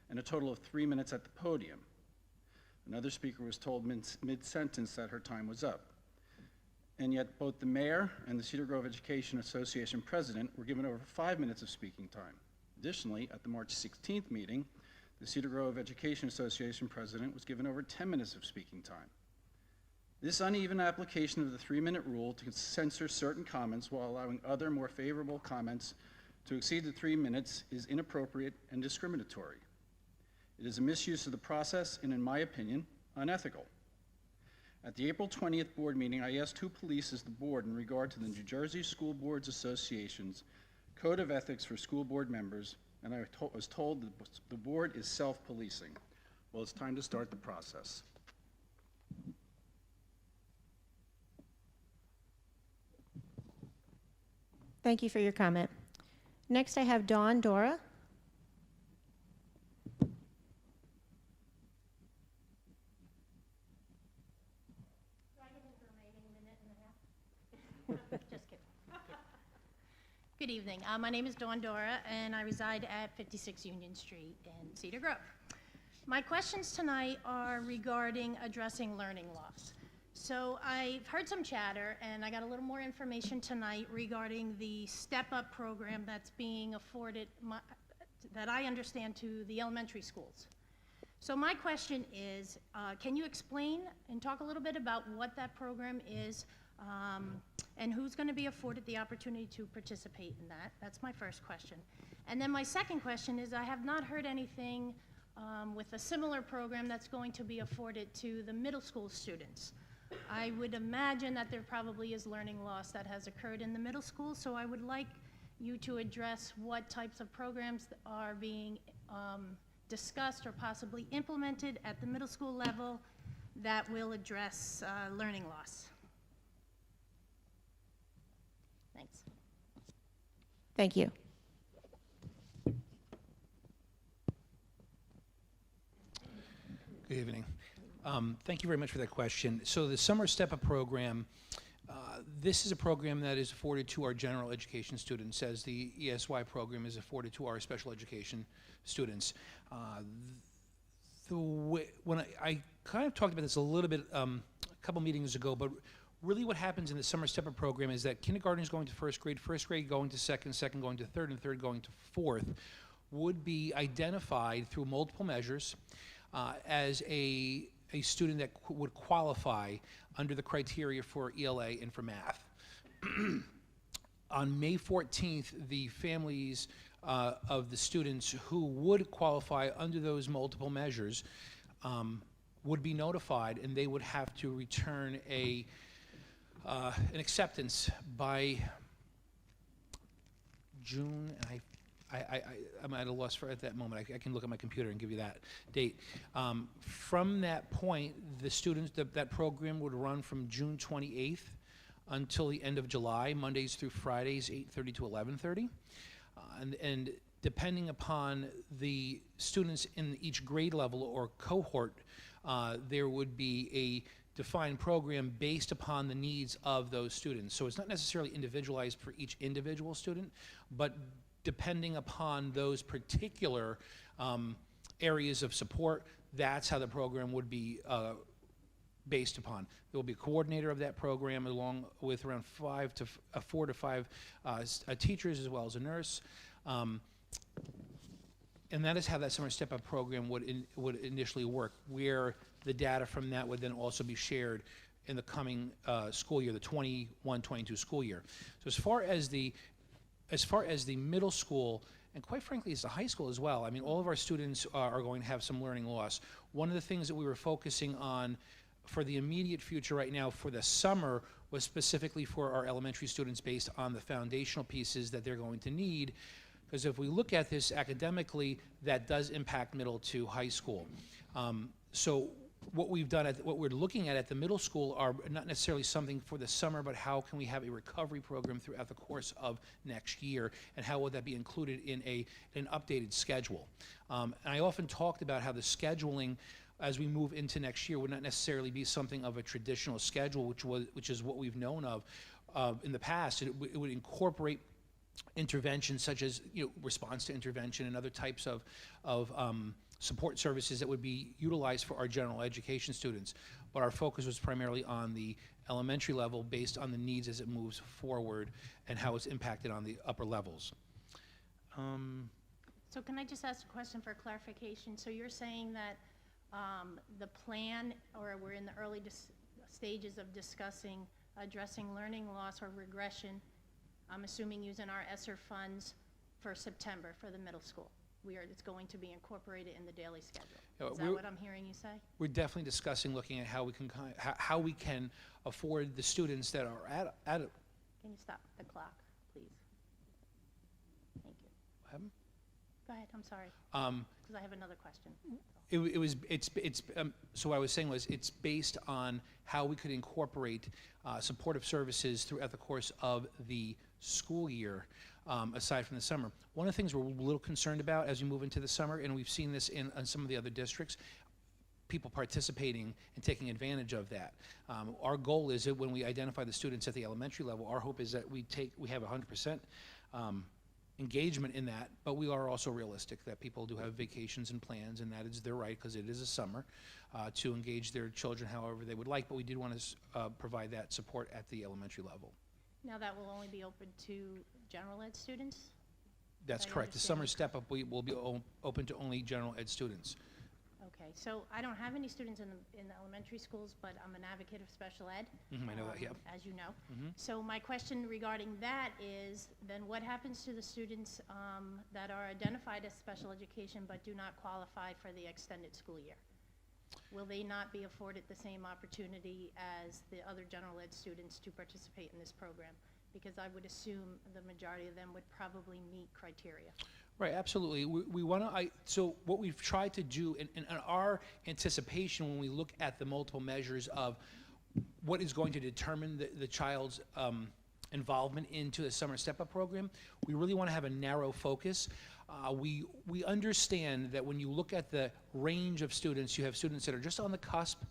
and a total of 3 minutes at the podium. Another speaker was told mid-sentence that her time was up. And yet both the mayor and the Cedar Grove Education Association president were given over 5 minutes of speaking time. Additionally, at the March 16th meeting, the Cedar Grove Education Association president was given over 10 minutes of speaking time. This uneven application of the 3-minute rule to censor certain comments while allowing other more favorable comments to exceed the 3 minutes is inappropriate and discriminatory. It is a misuse of the process and, in my opinion, unethical. At the April 20th board meeting, I asked who polices the board in regard to the New Jersey School Boards Association's Code of Ethics for School Board Members, and I was told that the board is self-policing. Well, it's time to start the process.
Thank you for your comment. Next, I have Dawn Dora.
Just kidding. Good evening. My name is Dawn Dora, and I reside at 56 Union Street in Cedar Grove. My questions tonight are regarding addressing learning loss. So I've heard some chatter, and I got a little more information tonight regarding the step-up program that's being afforded, that I understand, to the elementary schools. So my question is, can you explain and talk a little bit about what that program is, and who's going to be afforded the opportunity to participate in that? That's my first question. And then my second question is, I have not heard anything with a similar program that's going to be afforded to the middle school students. I would imagine that there probably is learning loss that has occurred in the middle school, so I would like you to address what types of programs are being discussed or possibly implemented at the middle school level that will address learning loss. Thanks.
Thank you.
Good evening. Thank you very much for that question. So the Summer Step-Up program, this is a program that is afforded to our general education students, as the ESY program is afforded to our special education students. When I kind of talked about this a little bit a couple meetings ago, but really what happens in the Summer Step-Up program is that kindergarten is going to first grade going to second going to third, and third going to fourth would be identified through multiple measures as a student that would qualify under the criteria for ELA and for math. On May 14th, the families of the students who would qualify under those multiple measures would be notified, and they would have to return an acceptance by June. I'm at a loss at that moment. I can look at my computer and give you that date. From that point, the students, that program would run from June 28th until the end of July, Mondays through Fridays, 8:30 to 11:30. And depending upon the students in each grade level or cohort, there would be a defined program based upon the needs of those students. So it's not necessarily individualized for each individual student, but depending upon those particular areas of support, that's how the program would be based upon. There will be a coordinator of that program along with around 4 to 5 teachers as well as a nurse. And that is how that summer step-up program would initially work, where the data from that would then also be shared in the coming school year, the 21-22 school year. So as far as the middle school, and quite frankly, as the high school as well, I mean, all of our students are going to have some learning loss. One of the things that we were focusing on for the immediate future right now for the summer was specifically for our elementary students based on the foundational pieces that they're going to need. Because if we look at this academically, that does impact middle to high school. So what we're looking at the middle school are not necessarily something for the summer, but how can we have a recovery program throughout the course of next year, and how would that be included in an updated schedule? And I often talked about how the scheduling as we move into next year would not necessarily be something of a traditional schedule, which is what we've known of in the past. It would incorporate interventions such as response to intervention and other types of support services that would be utilized for our general education students. But our focus was primarily on the elementary level based on the needs as it moves forward and how it's impacted on the upper levels.
So can I just ask a question for clarification? So you're saying that the plan, or we're in the early stages of discussing addressing learning loss or regression, I'm assuming using our ESSER funds for September for the middle school. It's going to be incorporated in the daily schedule. Is that what I'm hearing you say?
We're definitely discussing looking at how we can afford the students that are at
Can you stop the clock, please? Thank you.
What happened?
Go ahead, I'm sorry. Because I have another question.
So what I was saying was it's based on how we could incorporate supportive services throughout the course of the school year, aside from the summer. One of the things we're a little concerned about as we move into the summer, and we've seen this in some of the other districts, people participating and taking advantage of that. Our goal is that when we identify the students at the elementary level, our hope is that we have 100% engagement in that, but we are also realistic that people do have vacations and plans, and that is their right, because it is a summer, to engage their children however they would like, but we did want to provide that support at the elementary level.
Now that will only be open to general ed students?
That's
I
correct. The summer step-up will be open to only general ed students.
Okay, so I don't have any students in the elementary schools, but I'm an advocate of special ed.
I know that, yeah.
As you know. So my question regarding that is, then what happens to the students that are identified as special education but do not qualify for the extended school year? Will they not be afforded the same opportunity as the other general ed students to participate in this program? Because I would assume the majority of them would probably meet criteria.
Right, absolutely. We want to, so what we've tried to do, in our anticipation when we look at the multiple measures of what is going to determine the child's involvement into the summer step-up program, we really want to have a narrow focus. We understand that when you look at the range of students, you have students that are just on the cusp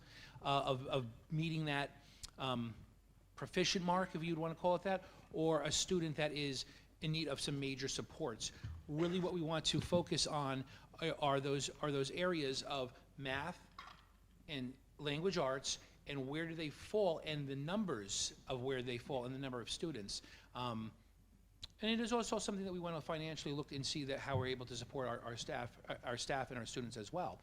of meeting that proficient mark, if you'd want to call it that, or a student that is in need of some major supports. Really what we want to focus on are those areas of math and language arts, and where do they fall, and the numbers of where they fall and the number of students. And it is also something that we want to financially look and see that how we're able to support our staff and our students as well.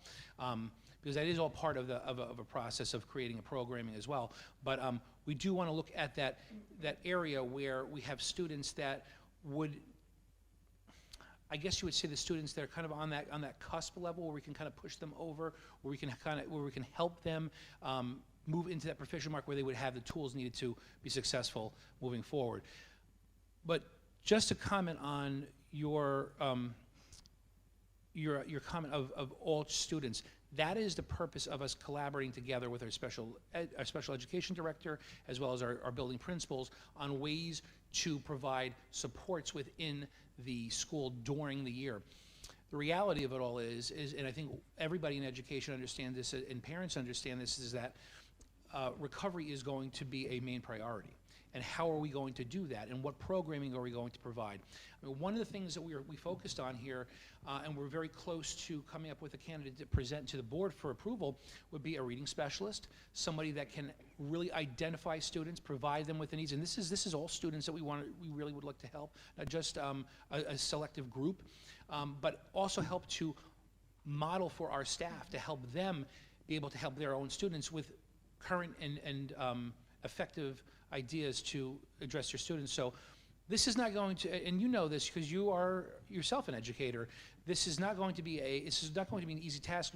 Because that is all part of a process of creating a programming as well. But we do want to look at that area where we have students that would, I guess you would say, the students that are kind of on that cusp level where we can kind of push them over, where we can help them move into that proficient mark where they would have the tools needed to be successful moving forward. But just to comment on your comment of all students, That is the purpose of us collaborating together with our special education director, as well as our building principals, on ways to provide supports within the school during the year. The reality of it all is, and I think everybody in education understands this, and parents understand this, is that recovery is going to be a main priority. And how are we going to do that? And what programming are we going to provide? I mean, one of the things that we focused on here, and we're very close to coming up with a candidate to present to the board for approval, would be a reading specialist, somebody that can really identify students, provide them with the needs. And this is all students that we really would like to help, not just a selective group, but also help to model for our staff to help them be able to help their own students with current and effective ideas to address your students. So this is not going to, and you know this because you are yourself an educator, this is not going to be an easy task,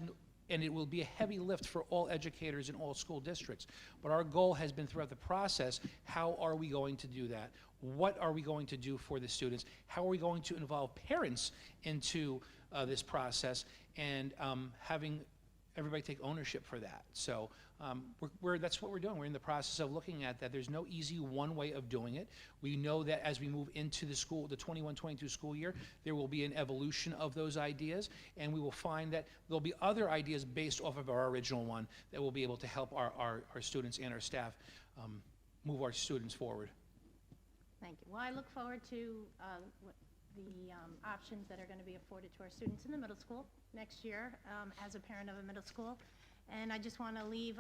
and it will be a heavy lift for all educators in all school districts. But our goal has been throughout the process, how are we going to do that? What are we going to do for the students? How are we going to involve parents into this process, and having everybody take ownership for that. So that's what we're doing. We're in the process of looking at that. There's no easy one way of doing it. We know that as we move into the 21-22 school year, there will be an evolution of those ideas, and we will find that there'll be other ideas based off of our original one that will be able to help our students and our staff move our students forward.
Thank you. Well, I look forward to the options that are going to be afforded to our students in the middle school next year as a parent of a middle school. And I just want to leave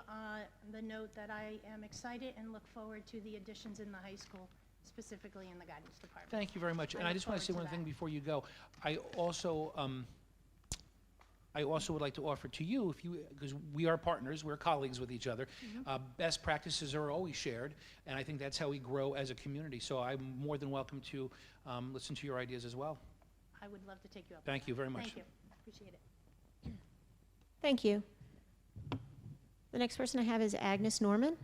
the note that I am excited and look forward to the additions in the high school, specifically in the guidance department.
Thank you very much. And
I
I
look
just want to say
forward
one
to
thing
that.
before you go. I also would like to offer to you, because we are partners, we're colleagues with each other, best practices are always shared, and I think that's how we grow as a community. So I'm more than welcome to listen to your ideas as well.
I would love to take you up. on
Thank
that.
you very much.
Thank you. Appreciate it.
Thank you. The next person I have is Agnes Norman.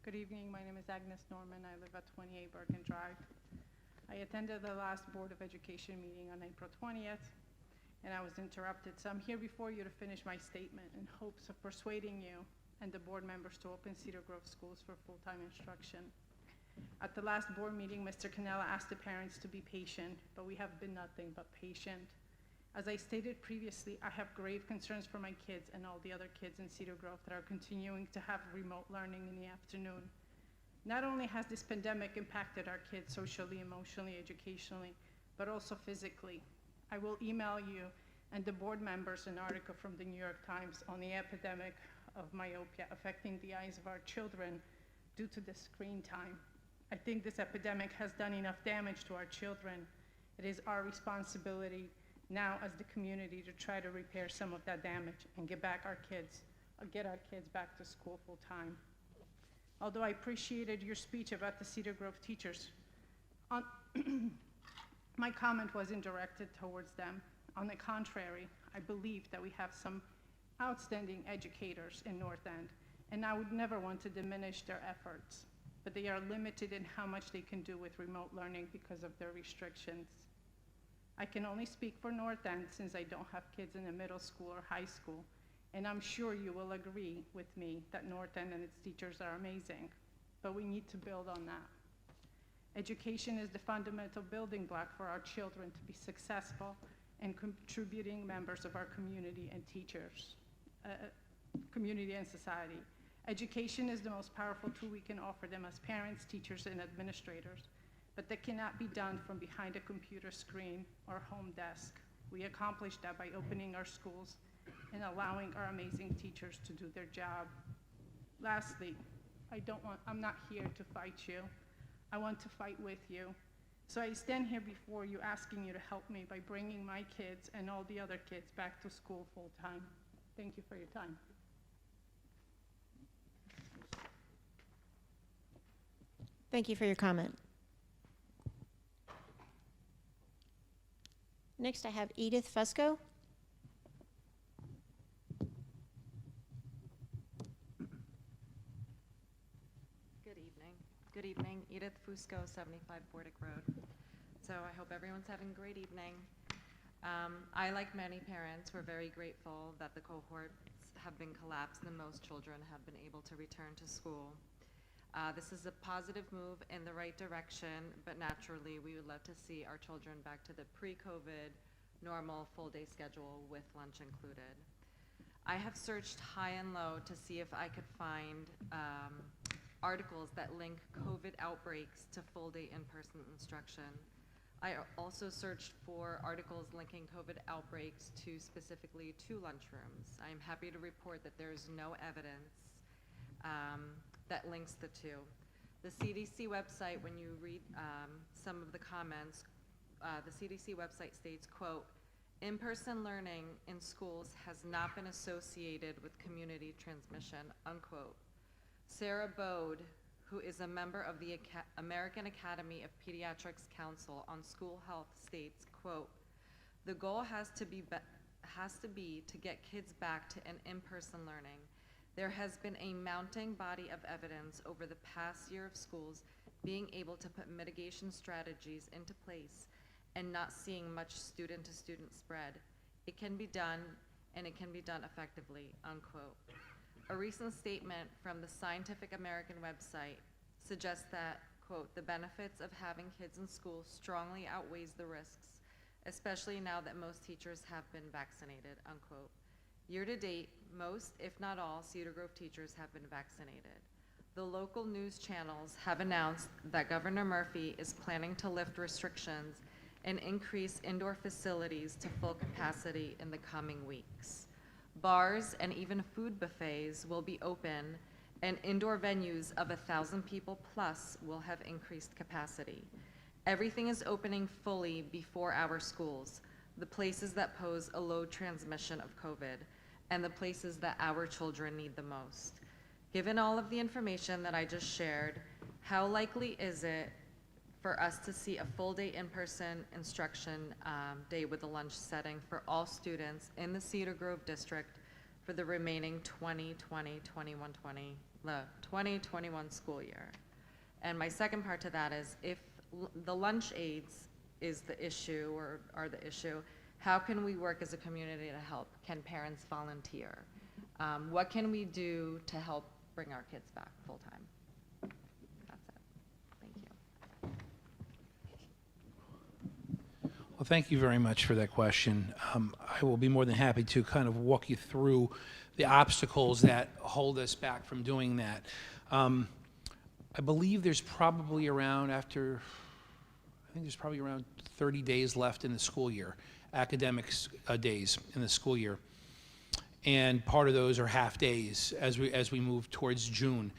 Good evening. My name is Agnes Norman. I live at 28 Bergen Drive. I attended the last Board of Education meeting on April 20th, and I was interrupted. So I'm here before you to finish my statement in hopes of persuading you and the board members to open Cedar Grove schools for full-time instruction. At the last board meeting, Mr. Cannella asked the parents to be patient, but we have been nothing but patient. As I stated previously, I have grave concerns for my kids and all the other kids in Cedar Grove that are continuing to have remote learning in the afternoon. Not only has this pandemic impacted our kids socially, emotionally, educationally, but also physically. I will email you and the board members an article from the New York Times on the epidemic of myopia affecting the eyes of our children due to the screen time. I think this epidemic has done enough damage to our children. It is our responsibility now as the community to try to repair some of that damage and get our kids back to school full time. Although I appreciated your speech about the Cedar Grove teachers, my comment wasn't directed towards them. On the contrary, I believe that we have some outstanding educators in North End, and I would never want to diminish their efforts, but they are limited in how much they can do with remote learning because of their restrictions. I can only speak for North End since I don't have kids in the middle school or high school, and I'm sure you will agree with me that North End and its teachers are amazing, but we need to build on that. Education is the fundamental building block for our children to be successful and contributing members of our community and teachers, community and society. Education is the most powerful tool we can offer them as parents, teachers, and administrators, but that cannot be done from behind a computer screen or home desk. We accomplish that by opening our schools and allowing our amazing teachers to do their job. Lastly, I'm not here to fight you. I want to fight with you. So I stand here before you asking you to help me by bringing my kids and all the other kids back to school full time. Thank you for your time.
Thank you for your comment. Next, I have Edith Fusco.
Good evening, Edith Fusco, 75 Bordick Road. So I hope everyone's having a great evening. I, like many parents, were very grateful that the cohorts have been collapsed and most children have been able to return to school. This is a positive move in the right direction, but naturally we would love to see our children back to the pre-COVID normal full-day schedule with lunch included. I have searched high and low to see if I could find articles that link COVID outbreaks to full-day in-person instruction. I also searched for articles linking COVID outbreaks to specifically to lunchrooms. I'm happy to report that there's no evidence that links the two. The CDC website, when you read some of the comments, the CDC website states, quote, "In-person learning in schools has not been associated with community transmission," unquote. Sarah Bode, who is a member of the American Academy of Pediatrics Council on School Health, states, quote, "The goal has to be to get kids back to an in-person learning. There has been a mounting body of evidence over the past year of schools being able to put mitigation strategies into place and not seeing much student-to-student spread. It can be done, and it can be done effectively," unquote. A recent statement from the Scientific American website suggests that, quote, "The benefits of having kids in school strongly outweighs the risks, especially now that most teachers have been vaccinated," unquote. Year to date, most, if not all, Cedar Grove teachers have been vaccinated. The local news channels have announced that Governor Murphy is planning to lift restrictions and increase indoor facilities to full capacity in the coming weeks. Bars and even food buffets will be open, and indoor venues of 1,000 people plus will have increased capacity. Everything is opening fully before our schools, the places that pose a low transmission of COVID, and the places that our children need the most. Given all of the information that I just shared, how likely is it for us to see a full-day in-person instruction day with a lunch setting for all students in the Cedar Grove district for the remaining 2021 school year? And my second part to that is, if the lunch aids is the issue or are the issue, how can we work as a community to help? Can parents volunteer? What can we do to help bring our kids back full-time? That's it. Thank you.
Well, thank you very much for that question. I will be more than happy to kind of walk you through the obstacles that hold us back from doing that. I believe there's probably around, I think there's probably around 30 days left in the school year, academics days in the school year. And part of those are half days as we move towards June.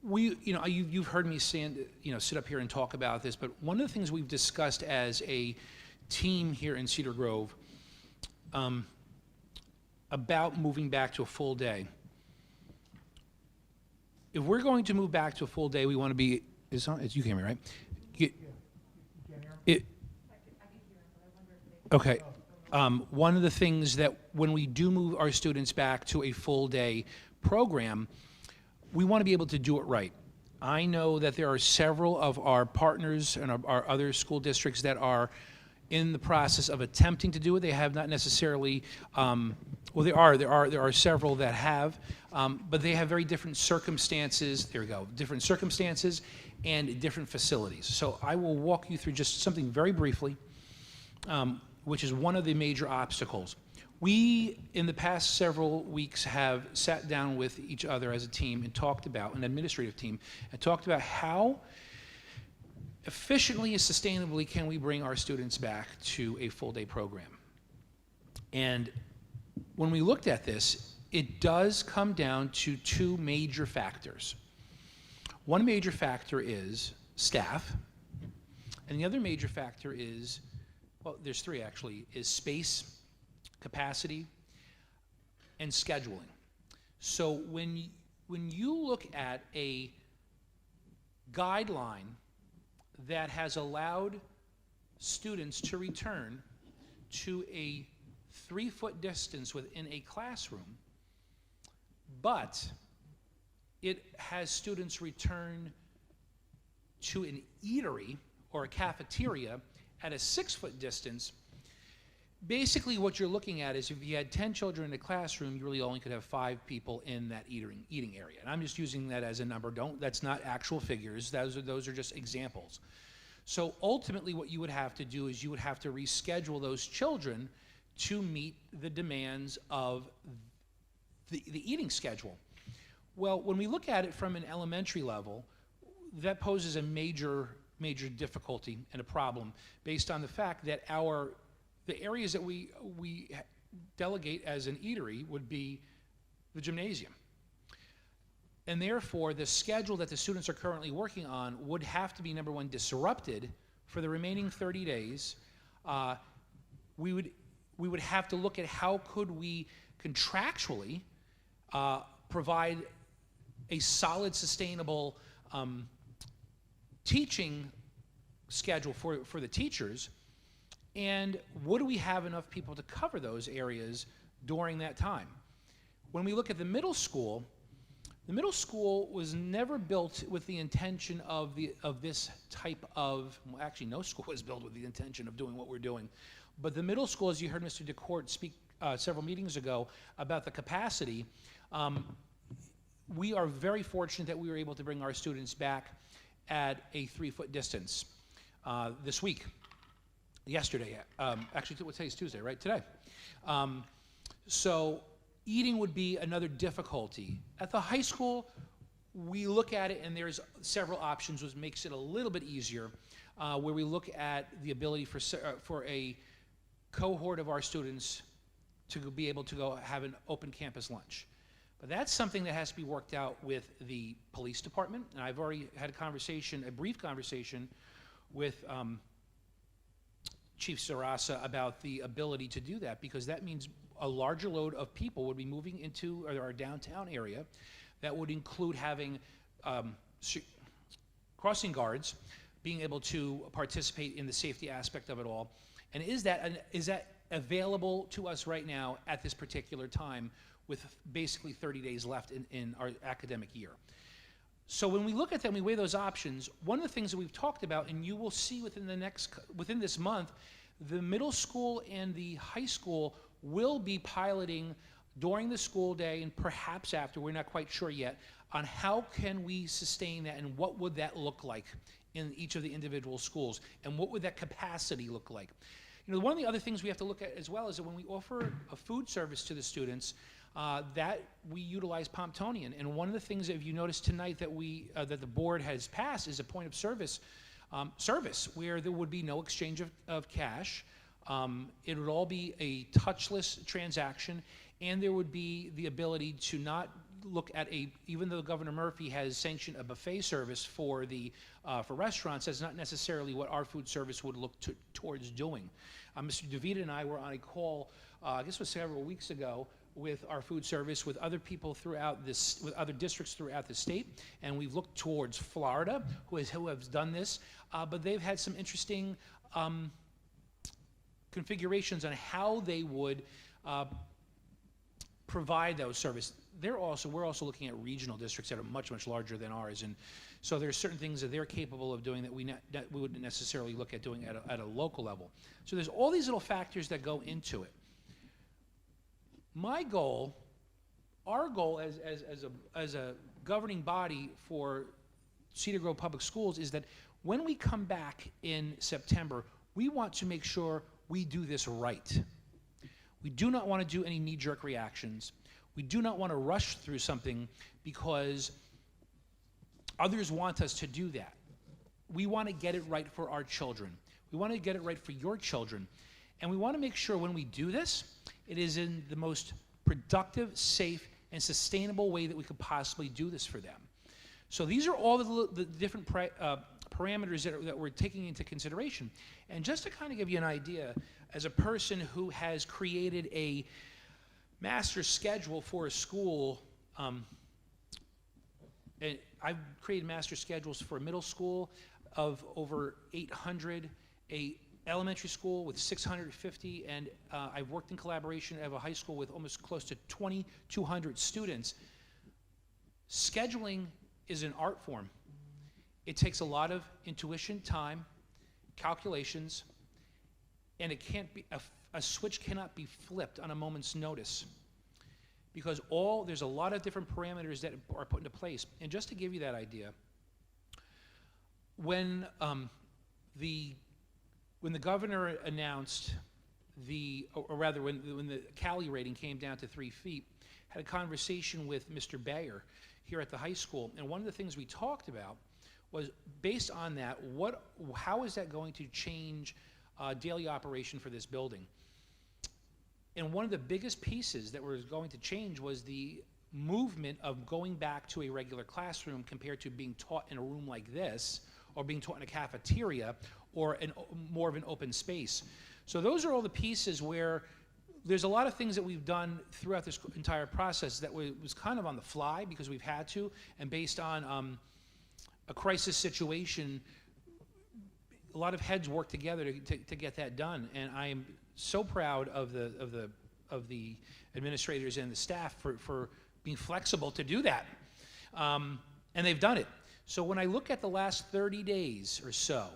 You've heard me sit up here and talk about this, but one of the things we've discussed as a team here in Cedar Grove about moving back to a full day. If we're going to move back to a full day, we want to be, you can hear me, right? Okay. One of the things that when we do move our students back to a full day program, we want to be able to do it right. I know that there are several of our partners and our other school districts that are in the process of attempting to do it. They have not necessarily, there are several that have, but they have very different circumstances. There we go, different circumstances and different facilities. So I will walk you through just something very briefly, which is one of the major obstacles. We, in the past several weeks, have sat down with each other as a team and talked about, an administrative team, and talked about how efficiently and sustainably can we bring our students back to a full-day program. And when we looked at this, it does come down to two major factors. One major factor is staff, and the other major factor is, well, there's three actually, is space, capacity, and scheduling. So when you look at a guideline that has allowed students to return to a 3-foot distance within a classroom, but it has students return to an eatery or a cafeteria at a 6-foot distance, basically what you're looking at is if you had 10 children in a classroom, you really only could have 5 people in that eating area. And I'm just using that as a number. That's not actual figures. Those are just examples. So ultimately what you would have to do is you would have to reschedule those children to meet the demands of the eating schedule. Well, when we look at it from an elementary level, that poses a major difficulty and a problem based on the fact that the areas that we delegate as an eatery would be the gymnasium. And therefore, the schedule that the students are currently working on would have to be, number one, disrupted for the remaining 30 days. We would have to look at how could we contractually provide a solid, sustainable teaching schedule for the teachers, and would we have enough people to cover those areas during that time? When we look at the middle school was never built with the intention of this type of, well, actually no school was built with the intention of doing what we're doing. But the middle school, as you heard Mr. DeCourt speak several meetings ago about the capacity, we are very fortunate that we were able to bring our students back at a 3-foot distance this week. Yesterday, actually, today's Tuesday, right? Today. So eating would be another difficulty. At the high school, we look at it and there's several options, which makes it a little bit easier, where we look at the ability for a cohort of our students to be able to go have an open campus lunch. But that's something that has to be worked out with the police department. And I've already had a brief conversation with Chief Sarasa about the ability to do that, because that means a larger load of people would be moving into our downtown area. That would include having crossing guards, being able to participate in the safety aspect of it all. And is that available to us right now at this particular time with basically 30 days left in our academic year? So when we look at them, we weigh those options. One of the things that we've talked about, and you will see within this month, the middle school and the high school will be piloting during the school day and perhaps after, we're not quite sure yet, on how can we sustain that and what would that look like in each of the individual schools, and what would that capacity look like. You know, one of the other things we have to look at as well is that when we offer a food service to the students, that we utilize Pomptonian. And one of the things that you noticed tonight that that the board has passed is a point of service where there would be no exchange of cash. It would all be a touchless transaction, and there would be the ability to not look at even though Governor Murphy has sanctioned a buffet service for restaurants, that's not necessarily what our food service would look towards doing. Mr. DeVita and I were on a call, I guess it was several weeks ago, with our food service, with other people with other districts throughout the state, and we've looked towards Florida, who has done this, but they've had some interesting configurations on how they would provide those services. We're also looking at regional districts that are much, much larger than ours, and so there's certain things that they're capable of doing that we wouldn't necessarily look at doing at a local level. So there's all these little factors that go into it. My goal, our goal as a governing body for Cedar Grove Public Schools is that when we come back in September, we want to make sure we do this right. We do not want to do any knee-jerk reactions. We do not want to rush through something because others want us to do that. We want to get it right for our children. We want to get it right for your children. And we want to make sure when we do this, it is in the most productive, safe, and sustainable way that we could possibly do this for them. So these are all the different parameters that we're taking into consideration. And just to kind of give you an idea, as a person who has created a master schedule for a school, and I've created master schedules for a middle school of over 800, a elementary school with 650, and I've worked in collaboration at a high school with almost close to 2,200 students. Scheduling is an art form. It takes a lot of intuition, time, calculations, and it can't be, a switch cannot be flipped on a moment's notice, because there's a lot of different parameters that are put into place. And just to give you that idea, when the governor announced or rather when the Cali rating came down to 3 feet, had a conversation with Mr. Bayer here at the high school, and one of the things we talked about was, based on that, how is that going to change daily operation for this building? And one of the biggest pieces that was going to change was the movement of going back to a regular classroom compared to being taught in a room like this, or being taught in a cafeteria, or more of an open space. So those are all the pieces where there's a lot of things that we've done throughout this entire process that was kind of on the fly because we've had to, and based on a crisis situation, a lot of heads work together to get that done. And I am so proud of the administrators and the staff for being flexible to do that. And they've done it. So when I look at the last 30 days or so,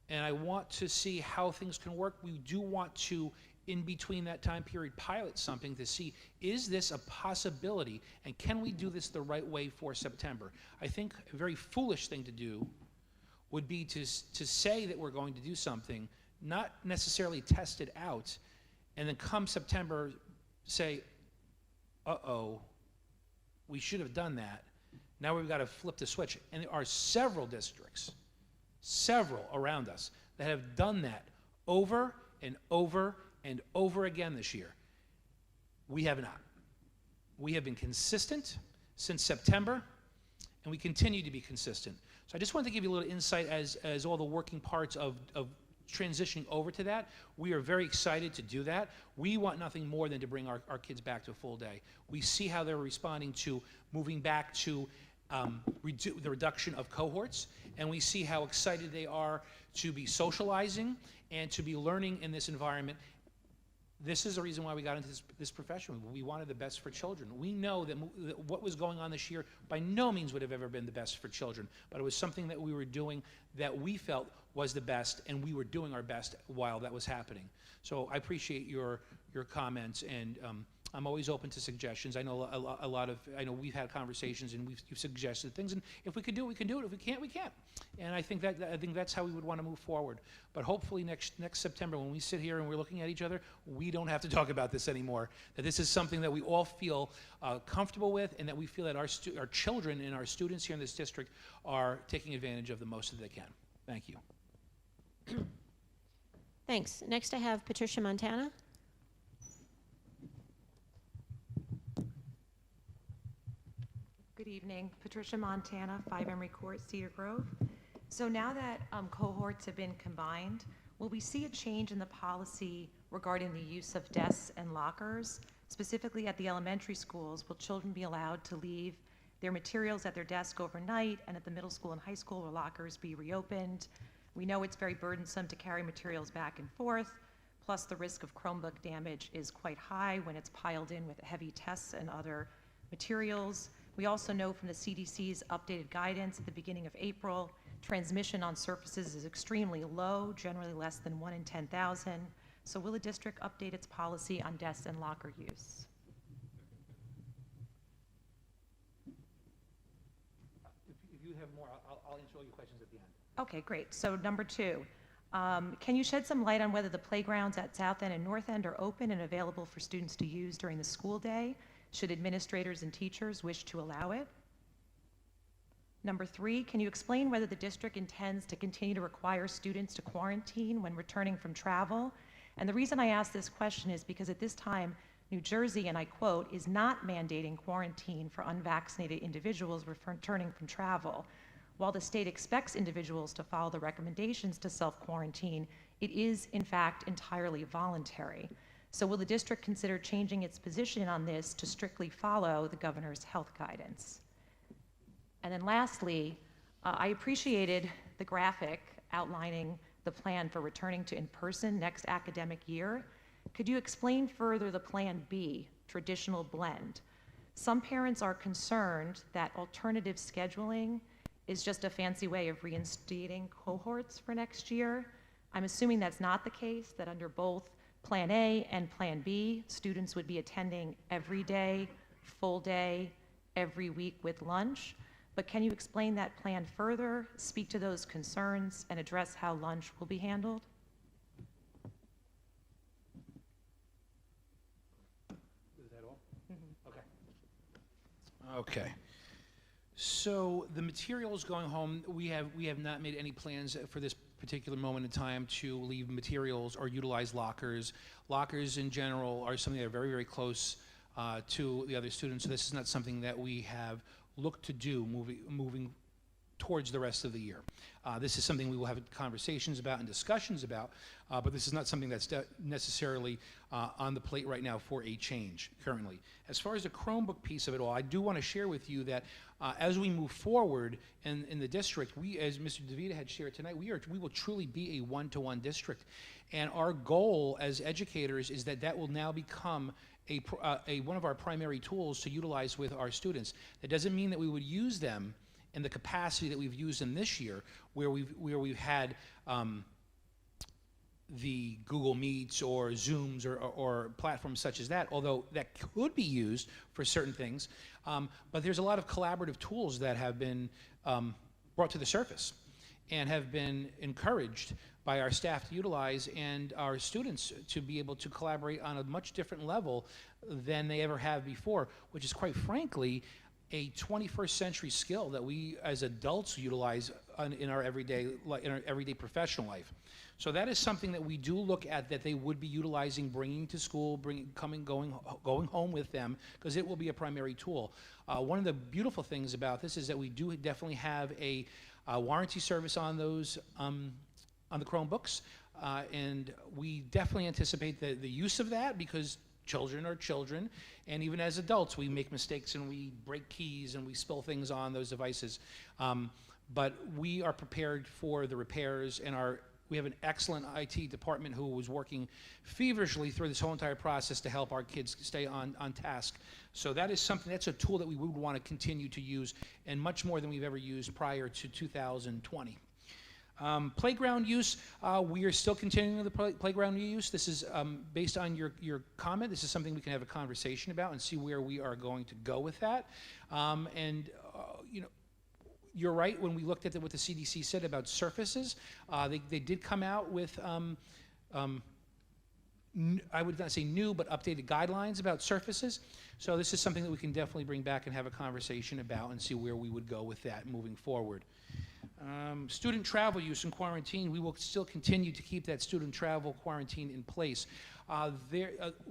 and I want to see how things can work, we do want to, in between that time period, pilot something to see, is this a possibility, and can we do this the right way for September? I think a very foolish thing to do would be to say that we're going to do something, not necessarily test it out, and then come September say, uh-oh, we should have done that. Now we've got to flip the switch. And there are several districts, several around us, that have done that over and over and over again this year. We have not. We have been consistent since September, and we continue to be consistent. So I just wanted to give you a little insight as all the working parts of transitioning over to that. We are very excited to do that. We want nothing more than to bring our kids back to a full day. We see how they're responding to moving back to the reduction of cohorts, and we see how excited they are to be socializing and to be learning in this environment. This is the reason why we got into this profession. We wanted the best for children. We know that what was going on this year by no means would have ever been the best for children, but it was something that we were doing that we felt was the best, and we were doing our best while that was happening. So I appreciate your comments, and I'm always open to suggestions. I know I know we've had conversations and you've suggested things, and if we can do it, we can do it. If we can't, we can't. And I think that's how we would want to move forward. But hopefully next September, when we sit here and we're looking at each other, we don't have to talk about this anymore. That this is something that we all feel comfortable with, and that we feel that our children and our students here in this district are taking advantage of the most that they can. Thank you.
Thanks. Next I have Patricia Montana.
Good evening, Patricia Montana, 5 Emery Court, Cedar Grove. So now that cohorts have been combined, will we see a change in the policy regarding the use of desks and lockers? Specifically at the elementary schools, will children be allowed to leave their materials at their desk overnight, and at the middle school and high school will lockers be reopened? We know it's very burdensome to carry materials back and forth, plus the risk of Chromebook damage is quite high when it's piled in with heavy tests and other materials. We also know from the CDC's updated guidance at the beginning of April, transmission on surfaces is extremely low, generally less than 1 in 10,000. So will the district update its policy on desk and locker use?
If you have more, I'll answer all your questions at the end.
Okay, great. So number 2, can you shed some light on whether the playgrounds at South End and North End are open and available for students to use during the school day, should administrators and teachers wish to allow it? Number 3, can you explain whether the district intends to continue to require students to quarantine when returning from travel? And the reason I ask this question is because at this time, New Jersey, and I quote, is not mandating quarantine for unvaccinated individuals returning from travel. While the state expects individuals to follow the recommendations to self-quarantine, it is, in fact, entirely voluntary. So will the district consider changing its position on this to strictly follow the governor's health guidance? And then lastly, I appreciated the graphic outlining the plan for returning to in-person next academic year. Could you explain further the plan B, traditional blend? Some parents are concerned that alternative scheduling is just a fancy way of reinstating cohorts for next year. I'm assuming that's not the case, that under both Plan A and Plan B, students would be attending every day, full day, every week with lunch. But can you explain that plan further, speak to those concerns, and address how lunch will be handled?
Is that all? Okay. Okay. So the materials going home, we have not made any plans for this particular moment in time to leave materials or utilize lockers. Lockers in general are something that are very, very close to the other students. So this is not something that we have looked to do moving towards the rest of the year. This is something we will have conversations about and discussions about, but this is not something that's necessarily on the plate right now for a change currently. As far as the Chromebook piece of it all, I do want to share with you that as we move forward in the district, we, as Mr. DeVita had shared tonight, we will truly be a one-to-one district. And our goal as educators is that will now become one of our primary tools to utilize with our students. That doesn't mean that we would use them in the capacity that we've used them this year, where we've had the Google Meets or Zooms or platforms such as that, although that could be used for certain things. But there's a lot of collaborative tools that have been brought to the surface and have been encouraged by our staff to utilize and our students to be able to collaborate on a much different level than they ever have before, which is quite frankly a 21st century skill that we as adults utilize in our everyday professional life. So that is something that we do look at that they would be utilizing, bringing to school, going home with them, because it will be a primary tool. One of the beautiful things about this is that we do definitely have a warranty service on those on the Chromebooks, and we definitely anticipate the use of that because children are children, and even as adults we make mistakes and we break keys and we spill things on those devices. But we are prepared for the repairs, and we have an excellent IT department who was working feverishly through this whole entire process to help our kids stay on task. So that is something, that's a tool that we would want to continue to use, and much more than we've ever used prior to 2020. Playground use, we are still continuing the playground use. This is based on your comment. This is something we can have a conversation about and see where we are going to go with that. You know, you're right, when we looked at what the CDC said about surfaces, they did come out with, I would not say new, but updated guidelines about surfaces. So this is something that we can definitely bring back and have a conversation about and see where we would go with that moving forward. Student travel use in quarantine, we will still continue to keep that student travel quarantine in place.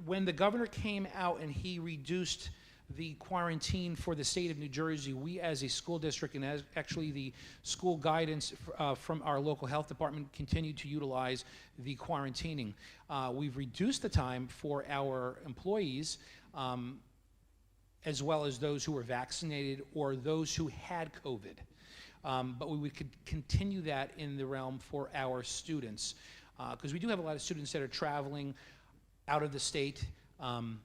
When the governor came out and he reduced the quarantine for the state of New Jersey, we as a school district and as actually the school guidance from our local health department continue to utilize the quarantining. We've reduced the time for our employees as well as those who were vaccinated or those who had COVID. But we could continue that in the realm for our students because we do have a lot of students that are traveling out of the state, and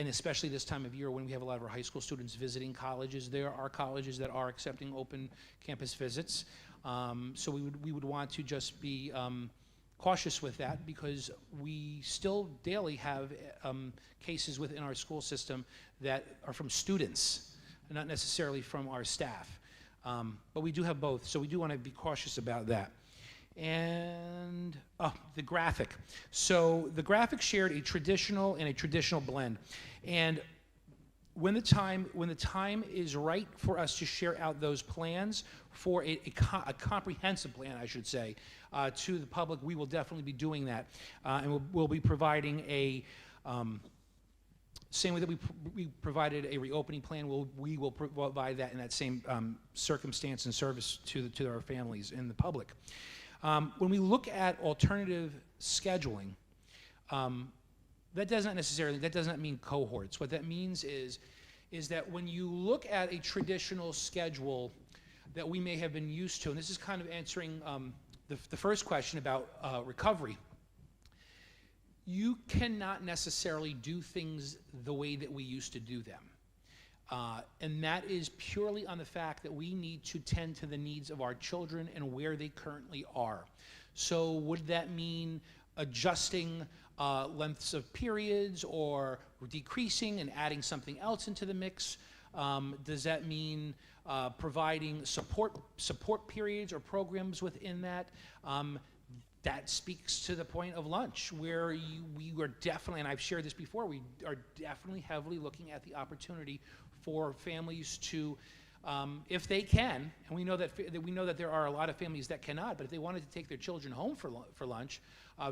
especially this time of year when we have a lot of our high school students visiting colleges. There are colleges that are accepting open campus visits, so we would want to just be cautious with that because we still daily have cases within our school system that are from students, not necessarily from our staff. But we do have both, so we do want to be cautious about that. And the graphic. So the graphic shared a traditional and a traditional blend. And when the time is right for us to share out those plans for a comprehensive plan, I should say, to the public, we will definitely be doing that. And we'll be providing a same way that we provided a reopening plan, we will provide that in that same circumstance and service to our families and the public. When we look at alternative scheduling, that does not mean cohorts. What that means is that when you look at a traditional schedule that we may have been used to, and this is kind of answering the first question about recovery, you cannot necessarily do things the way that we used to do them. And that is purely on the fact that we need to tend to the needs of our children and where they currently are. So would that mean adjusting lengths of periods or decreasing and adding something else into the mix? Does that mean providing support periods or programs within that? That speaks to the point of lunch, where we were definitely, and I've shared this before, we are definitely heavily looking at the opportunity for families to, if they can, and we know that there are a lot of families that cannot, but if they wanted to take their children home for lunch,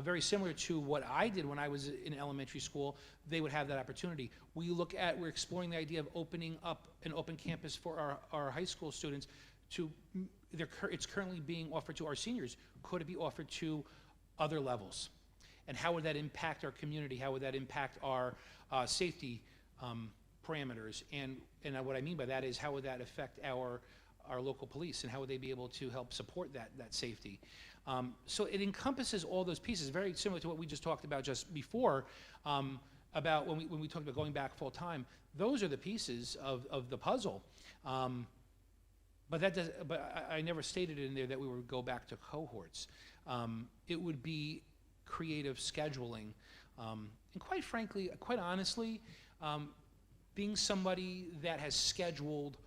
very similar to what I did when I was in elementary school, they would have that opportunity. We're exploring the idea of opening up an open campus for our high school students to, it's currently being offered to our seniors. Could it be offered to other levels? And how would that impact our community? How would that impact our safety parameters? And what I mean by that is, how would that affect our local police, and how would they be able to help support that safety? So it encompasses all those pieces, very similar to what we just talked about just before, about when we talked about going back full time. Those are the pieces of the puzzle. But I never stated in there that we would go back to cohorts. It would be creative scheduling. And quite frankly, quite honestly, being somebody that has scheduled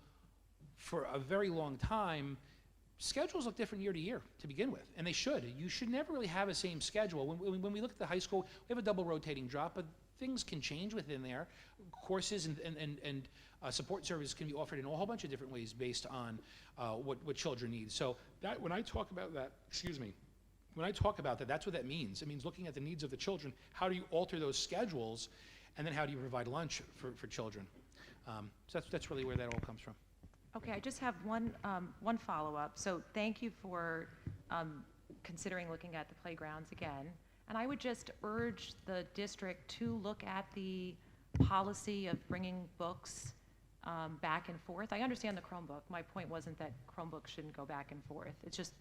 for a very long time, schedules look different year to year to begin with, and they should. You should never really have a same schedule. When we look at the high school, we have a double rotating drop, but things can change within there. Courses and support services can be offered in a whole bunch of different ways based on what children need. So that when I talk about that, that's what that means. It means looking at the needs of the children. How do you alter those schedules, and then how do you provide lunch for children? So that's really where that all comes from.
Okay, I just have one follow-up. So thank you for considering looking at the playgrounds again. And I would just urge the district to look at the policy of bringing books back and forth. I understand the Chromebook. My point wasn't that Chromebooks shouldn't go back and forth. It's just,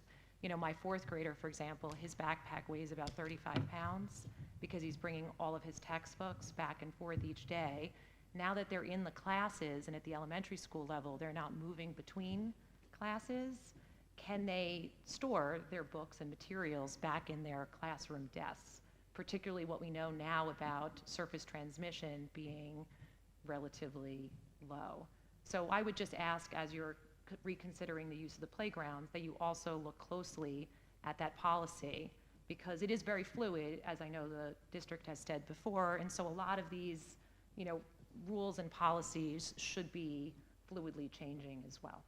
my fourth grader, for example, his backpack weighs about 35 pounds because he's bringing all of his textbooks back and forth each day. Now that they're in the classes and at the elementary school level, they're not moving between classes. Can they store their books and materials back in their classroom desks, particularly what we know now about surface transmission being relatively low? So I would just ask, as you're reconsidering the use of the playgrounds, that you also look closely at that policy, because it is very fluid, as I know the district has said before, and so a lot of these, rules and policies should be fluidly changing as well.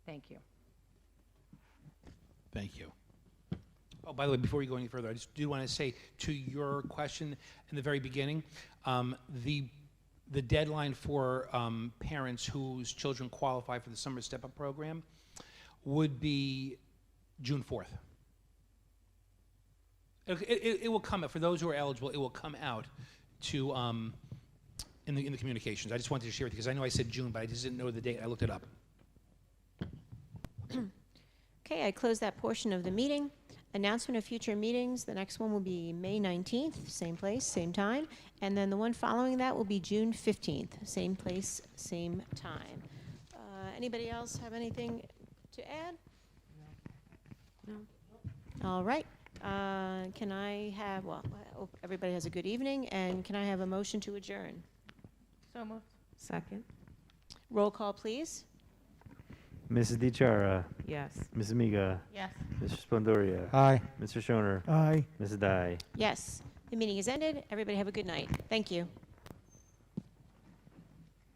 Thank you.
Thank you. Oh, by the way, before you go any further, I just do want to say to your question in the very beginning, the deadline for parents whose children qualify for the summer step-up program would be June 4th. It will come out, for those who are eligible, it will come out to in the communications. I just wanted to share it because I know I said June, but I just didn't know the date. I looked it up.
Okay, I close that portion of the meeting. Announcement of future meetings. The next one will be May 19th, same place, same time. And then the one following that will be June 15th, same place, same time. Anybody else have anything to add? No. All right. Can I have, I hope everybody has a good evening, and can I have a motion to adjourn?
So moved.
Second?
Roll call, please.
Mrs. DiChiara,
Yes.
Mrs. Miga,
Yes.
Mr. Splendoria,
Aye.
Mr. Schoner,
Aye.
Mrs. Dye.
Yes. The meeting is ended. Everybody have a good night. Thank you.